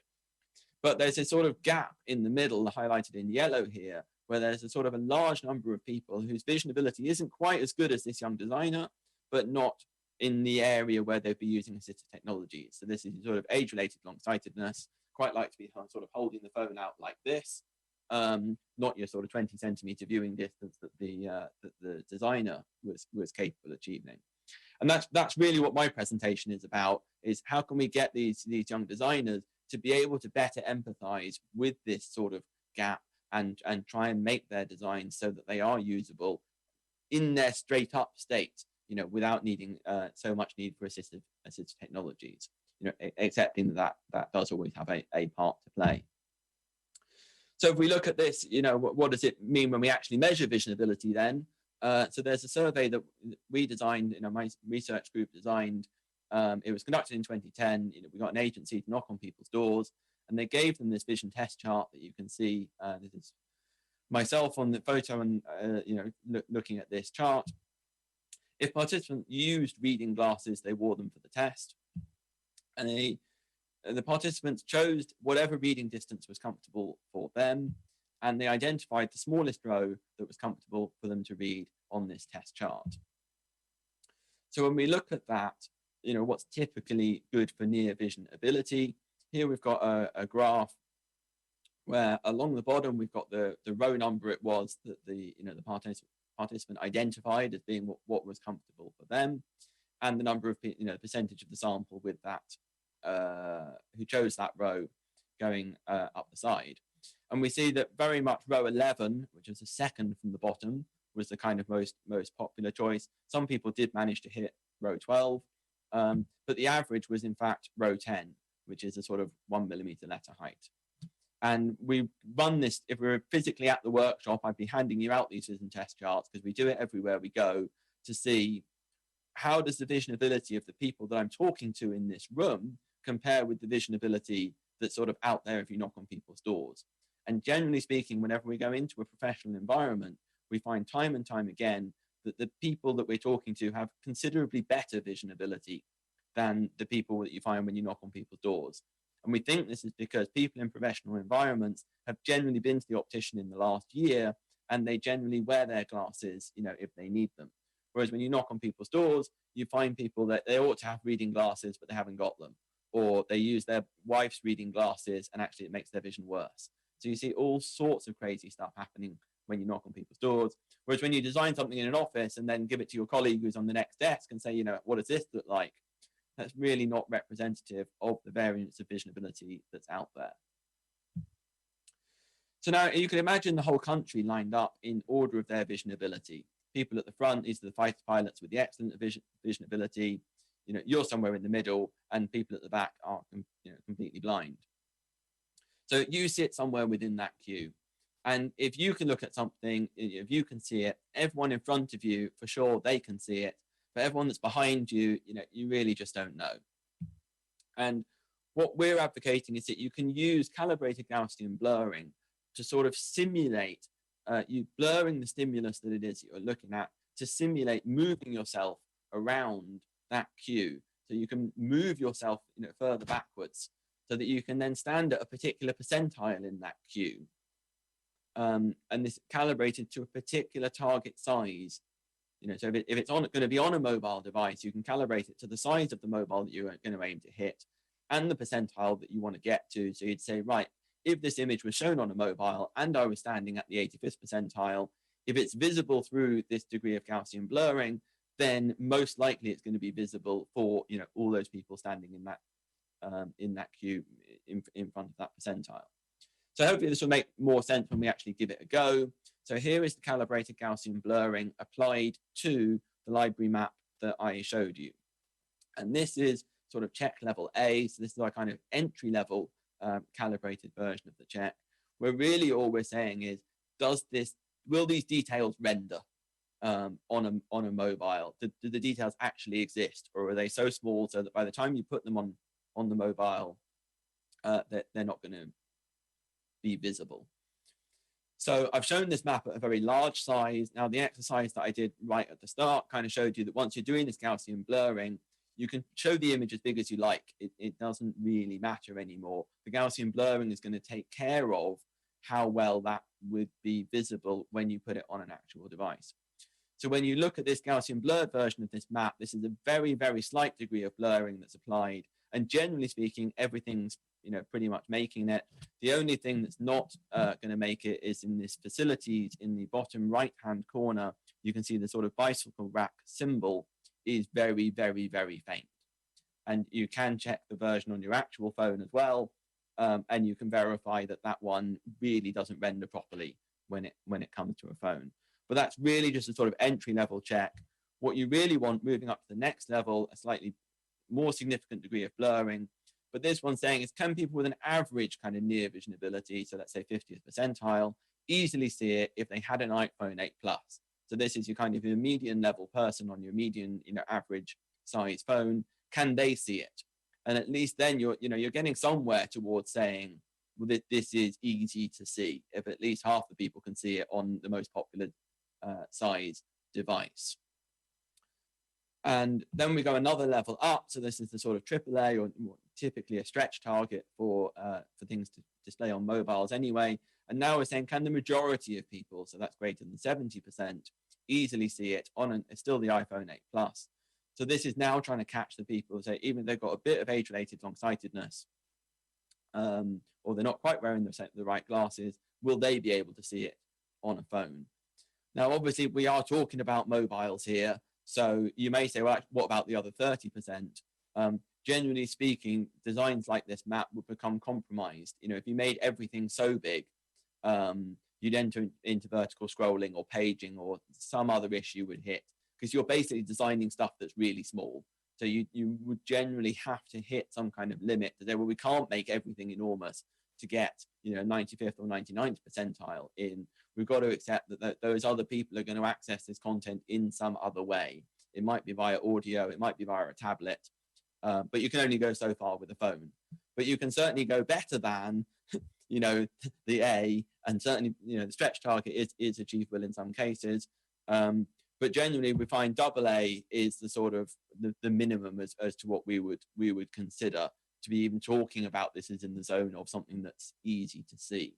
But there's a sort of gap in the middle, highlighted in yellow here, where there's a sort of a large number of people whose vision ability isn't quite as good as this young designer, but not in the area where they'd be using assistive technologies. So this is sort of age-related long-sightedness, quite like to be sort of holding the phone out like this, not your sort of 20 centimeter viewing distance that the designer was capable of achieving. And that's really what my presentation is about, is how can we get these young designers to be able to better empathize with this sort of gap and try and make their designs so that they are usable in their straight up state, you know, without needing so much need for assistive technologies, you know, accepting that does always have a part to play. So if we look at this, you know, what does it mean when we actually measure vision ability then? So there's a survey that we designed, you know, my research group designed. It was conducted in 2010. You know, we got an agency to knock on people's doors, and they gave them this vision test chart that you can see. This is myself on the photo, and you know, looking at this chart. If participants used reading glasses, they wore them for the test, and the participants chose whatever reading distance was comfortable for them, and they identified the smallest row that was comfortable for them to read on this test chart. So when we look at that, you know, what's typically good for near vision ability, here we've got a graph where along the bottom we've got the row number it was that the participant identified as being what was comfortable for them, and the number of, you know, percentage of the sample with that who chose that row going up the side. And we see that very much row 11, which is the second from the bottom, was the kind of most popular choice. Some people did manage to hit row 12, but the average was in fact row 10, which is a sort of 1 millimeter letter height. And we run this, if we were physically at the workshop, I'd be handing you out these vision test charts, because we do it everywhere we go, to see how does the vision ability of the people that I'm talking to in this room compare with the vision ability that's sort of out there if you knock on people's doors. And generally speaking, whenever we go into a professional environment, we find time and time again that the people that we're talking to have considerably better vision ability than the people that you find when you knock on people's doors. And we think this is because people in professional environments have generally been to the optician in the last year, and they generally wear their glasses, you know, if they need them. Whereas when you knock on people's doors, you find people that they ought to have reading glasses, but they haven't got them. Or they use their wife's reading glasses, and actually it makes their vision worse. So you see all sorts of crazy stuff happening when you knock on people's doors. Whereas when you design something in an office and then give it to your colleague who's on the next desk and say, you know, what does this look like? That's really not representative of the variance of vision ability that's out there. So now you can imagine the whole country lined up in order of their vision ability. People at the front, these are the fighter pilots with the excellent vision ability. You know, you're somewhere in the middle, and people at the back are, you know, completely blind. So you sit somewhere within that queue. And if you can look at something, if you can see it, everyone in front of you, for sure, they can see it. But everyone that's behind you, you know, you really just don't know. And what we're advocating is that you can use calibrated Gaussian blurring to sort of simulate you blurring the stimulus that it is you're looking at, to simulate moving yourself around that queue. So you can move yourself, you know, further backwards, so that you can then stand at a particular percentile in that queue. And this calibrated to a particular target size. You know, so if it's going to be on a mobile device, you can calibrate it to the size of the mobile that you're going to aim to hit and the percentile that you want to get to. So you'd say, right, if this image was shown on a mobile and I was standing at the 85th percentile, if it's visible through this degree of Gaussian blurring, then most likely it's going to be visible for, you know, all those people standing in that queue in front of that percentile. So hopefully this will make more sense when we actually give it a go. So here is the calibrated Gaussian blurring applied to the library map that I showed you. And this is sort of check level A. So this is our kind of entry level calibrated version of the check, where really all we're saying is, will these details render? on a mobile? Do the details actually exist, or are they so small so that by the time you put them on the mobile, they're not going to be visible? So I've shown this map at a very large size. Now, the exercise that I did right at the start kind of showed you that once you're doing this Gaussian blurring, you can show the image as big as you like. It doesn't really matter anymore. The Gaussian blurring is going to take care of how well that would be visible when you put it on an actual device. So when you look at this Gaussian blurred version of this map, this is a very, very slight degree of blurring that's applied. And generally speaking, everything's pretty much making it. The only thing that's not going to make it is in this facilities in the bottom right-hand corner. You can see the sort of bicycle rack symbol is very, very, very faint. And you can check the version on your actual phone as well. And you can verify that that one really doesn't render properly when it comes to a phone. But that's really just a sort of entry-level check. What you really want moving up to the next level, a slightly more significant degree of blurring. But this one's saying is, can people with an average kind of near vision ability, so let's say 50th percentile, easily see it if they had an iPhone 8 Plus? So this is your kind of your median level person on your median, average size phone. Can they see it? And at least then you're getting somewhere towards saying, well, this is easy to see, if at least half the people can see it on the most popular size device. And then we go another level up. So this is the sort of AAA, or typically a stretch target for things to display on mobiles anyway. And now we're saying, can the majority of people, so that's greater than 70%, easily see it on still the iPhone 8 Plus? So this is now trying to catch the people who say, even if they've got a bit of age-related long-sightedness, or they're not quite wearing the right glasses, will they be able to see it on a phone? Now, obviously, we are talking about mobiles here. So you may say, well, what about the other 30%? Generally speaking, designs like this map would become compromised. If you made everything so big, you'd enter into vertical scrolling or paging, or some other issue would hit, because you're basically designing stuff that's really small. So you would generally have to hit some kind of limit to say, well, we can't make everything enormous to get 95th or 99th percentile in. We've got to accept that those other people are going to access this content in some other way. It might be via audio, it might be via a tablet, but you can only go so far with a phone. But you can certainly go better than the A, and certainly the stretch target is achievable in some cases. But generally we find AA is the sort of the minimum as to what we would consider to be even talking about this is in the zone of something that's easy to see.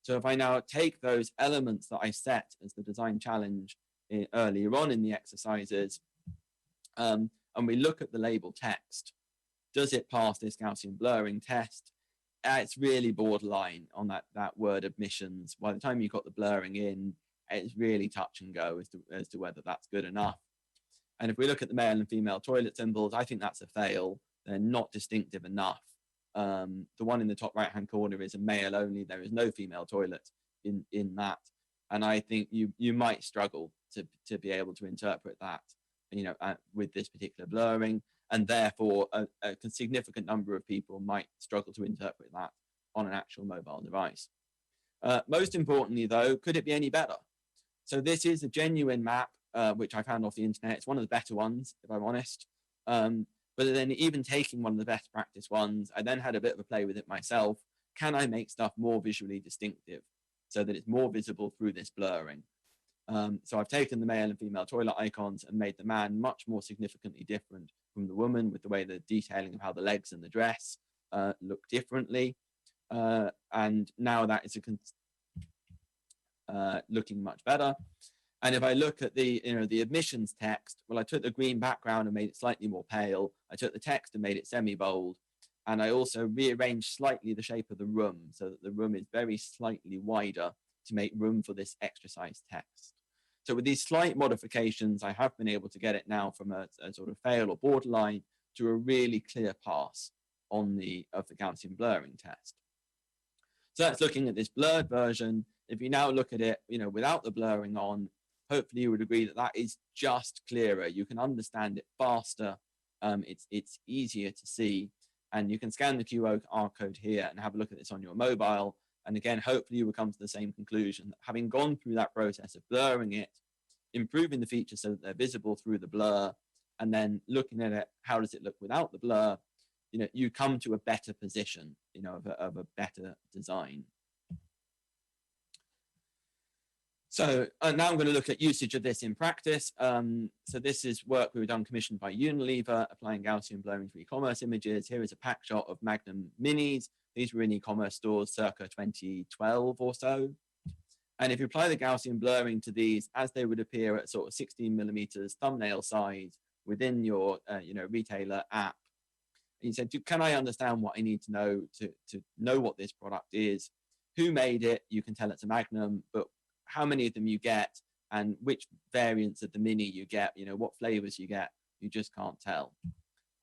So if I now take those elements that I set as the design challenge earlier on in the exercises, and we look at the label text, does it pass this Gaussian blurring test? It's really borderline on that word admissions. By the time you've got the blurring in, it's really touch and go as to whether that's good enough. And if we look at the male and female toilet symbols, I think that's a fail. They're not distinctive enough. The one in the top right hand corner is a male only. There is no female toilet in that. And I think you might struggle to be able to interpret that with this particular blurring, and therefore a significant number of people might struggle to interpret that on an actual mobile device. Most importantly though, could it be any better? So this is a genuine map which I found off the internet. It's one of the better ones, if I'm honest. But then even taking one of the best practice ones, I then had a bit of a play with it myself. Can I make stuff more visually distinctive so that it's more visible through this blurring? So I've taken the male and female toilet icons and made the man much more significantly different from the woman, with the way the detailing of how the legs and the dress look differently. And now that is looking much better. And if I look at the admissions text, well, I took the green background and made it slightly more pale. I took the text and made it semi-bold. And I also rearranged slightly the shape of the room so that the room is very slightly wider to make room for this extra size text. So with these slight modifications, I have been able to get it now from a sort of fail or borderline to a really clear pass of the Gaussian blurring test. So that's looking at this blurred version. If you now look at it, without the blurring on, hopefully you would agree that that is just clearer. You can understand it faster. It's easier to see, and you can scan the QR code here and have a look at this on your mobile. And again, hopefully you will come to the same conclusion that having gone through that process of blurring it, improving the features so that they're visible through the blur, and then looking at it, how does it look without the blur, you come to a better position, of a better design. So now I'm going to look at usage of this in practice. So this is work we were done commissioned by Unilever, applying Gaussian blurring to e-commerce images. Here is a pack shot of Magnum Minis. These were in e-commerce stores circa 2012 or so. And if you apply the Gaussian blurring to these as they would appear at sort of 16 millimeters thumbnail size within your retailer app, and you said, can I understand what I need to know to know what this product is? Who made it? You can tell it's a Magnum, but how many of them you get and which variants of the Mini you get, what flavors you get, you just can't tell.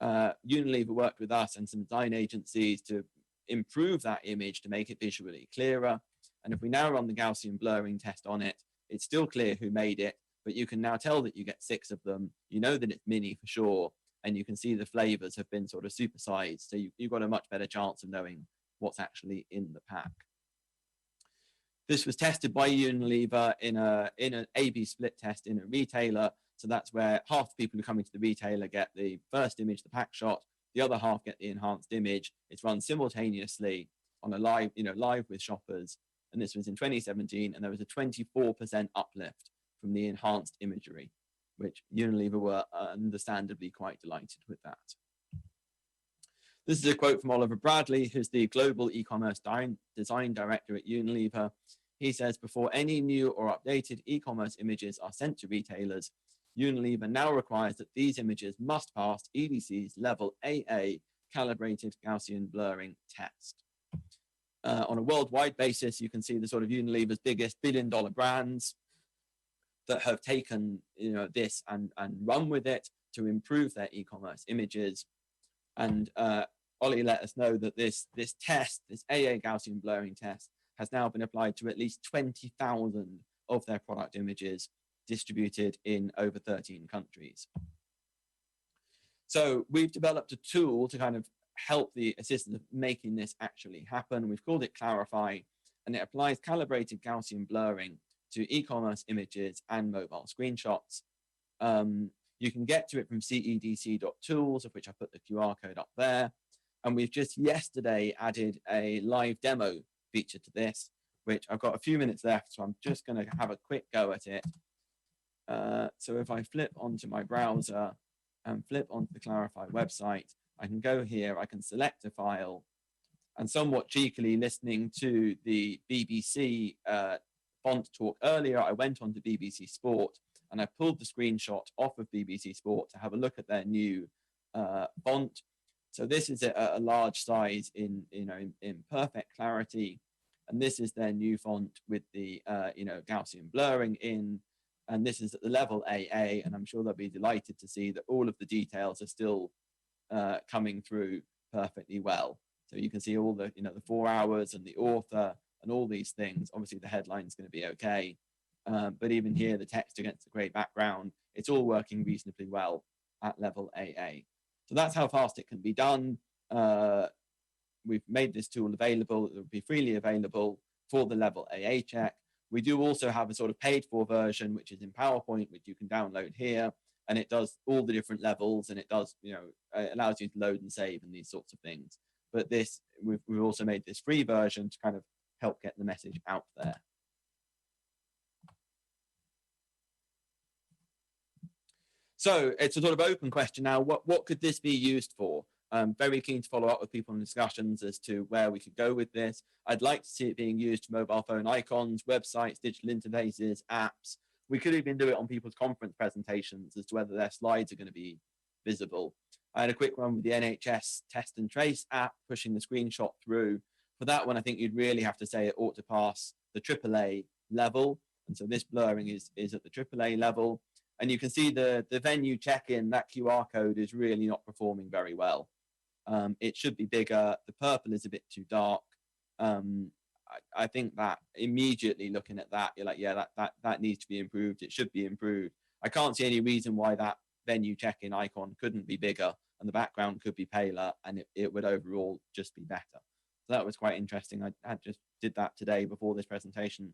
Unilever worked with us and some design agencies to improve that image to make it visually clearer. And if we now run the Gaussian blurring test on it, it's still clear who made it, but you can now tell that you get 6 of them. You know that it's Mini for sure, and you can see the flavors have been sort of supersized. So you've got a much better chance of knowing what's actually in the pack. This was tested by Unilever in an A/B split test in a retailer. So that's where half the people who come into the retailer get the first image, the pack shot. The other half get the enhanced image. It's run simultaneously on a live with shoppers. And this was in 2017, and there was a 24% uplift from the enhanced imagery, which Unilever were understandably quite delighted with that. This is a quote from Oliver Bradley, who's the global e-commerce design director at Unilever. He says, before any new or updated e-commerce images are sent to retailers, Unilever now requires that these images must pass EDC's level AA calibrated Gaussian blurring test. On a worldwide basis, you can see the sort of Unilever's biggest billion-dollar brands that have taken this and run with it to improve their e-commerce images. And Ollie let us know that this test, this AA Gaussian blurring test, has now been applied to at least 20,000 of their product images distributed in over 13 countries. So we've developed a tool to kind of help the assistance of making this actually happen. We've called it Clarify, and it applies calibrated Gaussian blurring to e-commerce images and mobile screenshots. You can get to it from cedc.tools, of which I put the QR code up there. And we've just yesterday added a live demo feature to this, which I've got a few minutes left, so I'm just going to have a quick go at it. So if I flip onto my browser and flip onto the Clarify website, I can go here, I can select a file, and somewhat cheekily, listening to the BBC font talk earlier, I went on to BBC Sport and I pulled the screenshot off of BBC Sport to have a look at their new font. So this is a large size in perfect clarity, and this is their new font with the Gaussian blurring in, and this is at the level AA, and I'm sure they'll be delighted to see that all of the details are still coming through perfectly well. So you can see all the the 4 hours and the author and all these things. Obviously the headline is going to be okay, but even here the text against the grey background, it's all working reasonably well at level AA. So that's how fast it can be done. We've made this tool available. It will be freely available for the level AA check. We do also have a sort of paid for version, which is in PowerPoint, which you can download here. And it does all the different levels, and it does, it allows you to load and save and these sorts of things. But this, we've also made this free version to kind of help get the message out there. So it's a sort of open question now. What could this be used for? I'm very keen to follow up with people in discussions as to where we could go with this. I'd like to see it being used for mobile phone icons, websites, digital interfaces, apps. We could even do it on people's conference presentations as to whether their slides are going to be visible. I had a quick one with the NHS Test and Trace app, pushing the screenshot through. For that one, I think you'd really have to say it ought to pass the AAA level. And so this blurring is at the AAA level. And you can see the venue check-in, that QR code is really not performing very well. It should be bigger. The purple is a bit too dark. I think that immediately looking at that, you're like, yeah, that needs to be improved. It should be improved. I can't see any reason why that venue check-in icon couldn't be bigger and the background could be paler, and it would overall just be better. So that was quite interesting. I just did that today before this presentation.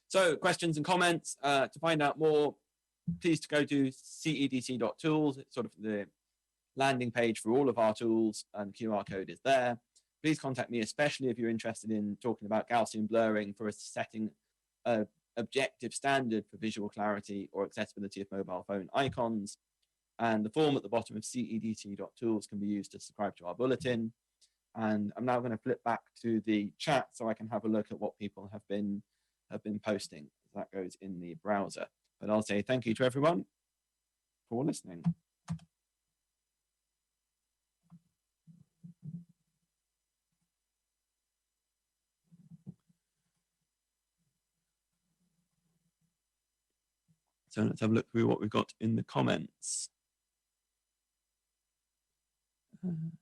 So questions and comments. To find out more, please go to cedc.tools. It's sort of the landing page for all of our tools, and QR code is there. Please contact me, especially if you're interested in talking about Gaussian blurring for setting an objective standard for visual clarity or accessibility of mobile phone icons. And the form at the bottom of cedc.tools can be used to subscribe to our bulletin. And I'm now going to flip back to the chat so I can have a look at what people have been posting. That goes in the browser. But I'll say thank you to everyone for listening. So let's have a look through what we've got in the comments. I'm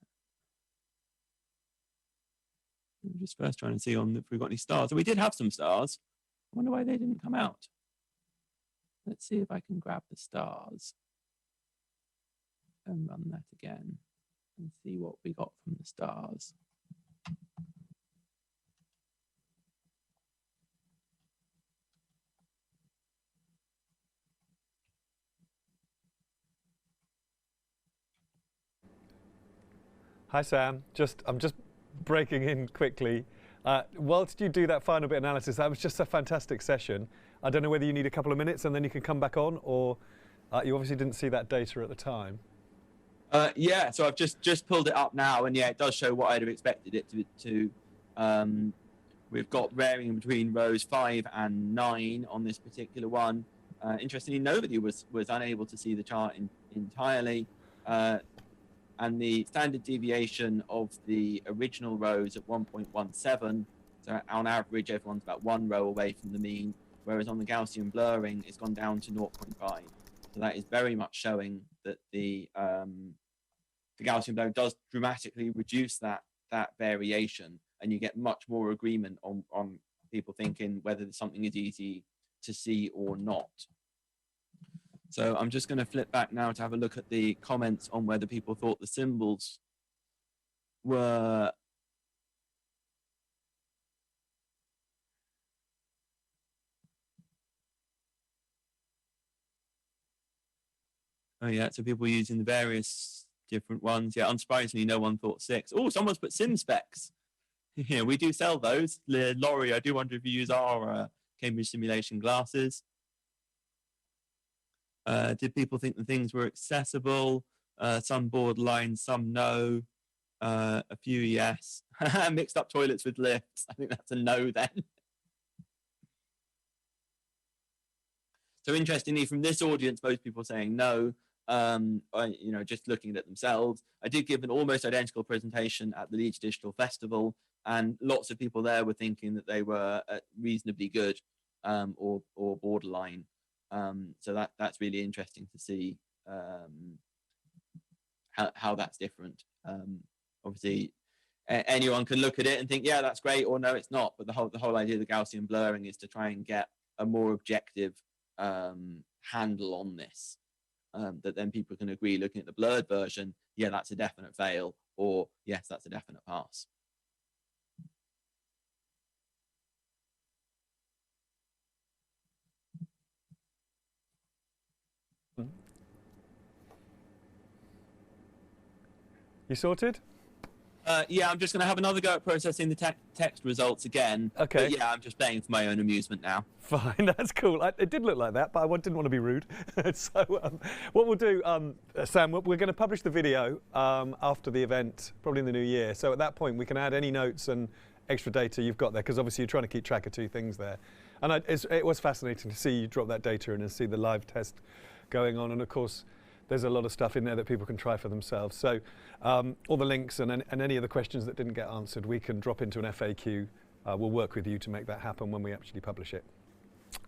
just first trying to see on if we've got any stars. So we did have some stars. I wonder why they didn't come out. Let's see if I can grab the stars and run that again and see what we got from the stars. Hi Sam, I'm just breaking in quickly. Whilst you do that final bit of analysis, that was just a fantastic session. I don't know whether you need a couple of minutes and then you can come back on, or you obviously didn't see that data at the time. Yeah, so I've just pulled it up now, and yeah, it does show what I'd have expected it to. We've got varying between rows 5 and 9 on this particular one. Interestingly, nobody was unable to see the chart entirely. And the standard deviation of the original rows at 1.17, so on average everyone's about 1 row away from the mean, whereas on the Gaussian blurring it's gone down to 0.5. So that is very much showing that the Gaussian blurring does dramatically reduce that variation, and you get much more agreement on people thinking whether something is easy to see or not. So I'm just going to flip back now to have a look at the comments on whether people thought the symbols were yeah, so people using the various different ones. Yeah, unsurprisingly, no one thought 6. Oh, someone's put sim specs. Yeah, we do sell those. Laurie, I do wonder if you use our Cambridge simulation glasses. Did people think the things were accessible? Some borderline, some no. A few yes. Mixed up toilets with lifts. I think that's a no then. So interestingly, from this audience, most people saying no. Just looking at it themselves. I did give an almost identical presentation at the Leeds Digital Festival, and lots of people there were thinking that they were reasonably good or borderline. So that's really interesting to see how that's different. Obviously, anyone can look at it and think, yeah, that's great, or no, it's not. But the whole idea of the Gaussian blurring is to try and get a more objective handle on this, that then people can agree, looking at the blurred version, yeah, that's a definite fail, or yes, that's a definite pass. You sorted? Yeah, I'm just going to have another go at processing the text results again. Okay. But yeah, I'm just playing for my own amusement now. Fine, that's cool. It did look like that, but I didn't want to be rude. So what we'll do, Sam, we're going to publish the video after the event, probably in the new year. So at that point, we can add any notes and extra data you've got there, because obviously you're trying to keep track of 2 things there. And it was fascinating to see you drop that data in and see the live test going on. And of course, there's a lot of stuff in there that people can try for themselves. So all the links and any of the questions that didn't get answered, we can drop into an FAQ. We'll work with you to make that happen when we actually publish it.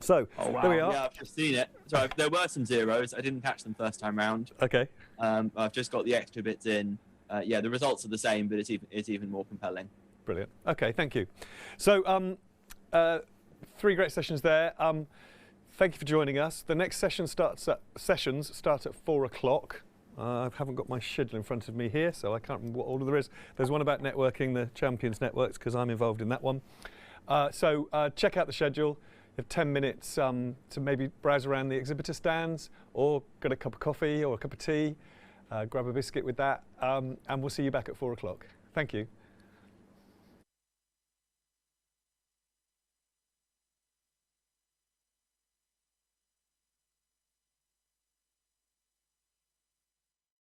So there we are. Yeah, I've just seen it. So there were some zeros. I didn't catch them first time round. Okay. I've just got the extra bits in. Yeah, the results are the same, but it's even more compelling. Brilliant. Okay, thank you. So 3 great sessions there. Thank you for joining us. The next sessions start at 4 o'clock. I haven't got my schedule in front of me here, so I can't remember what order there is. There's one about networking, the Champions Networks, because I'm involved in that one. So check out the schedule. have 10 minutes to maybe browse around the exhibitor stands, or get a cup of coffee or a cup of tea, grab a biscuit with that, and we'll see you back at 4 o'clock. Thank you.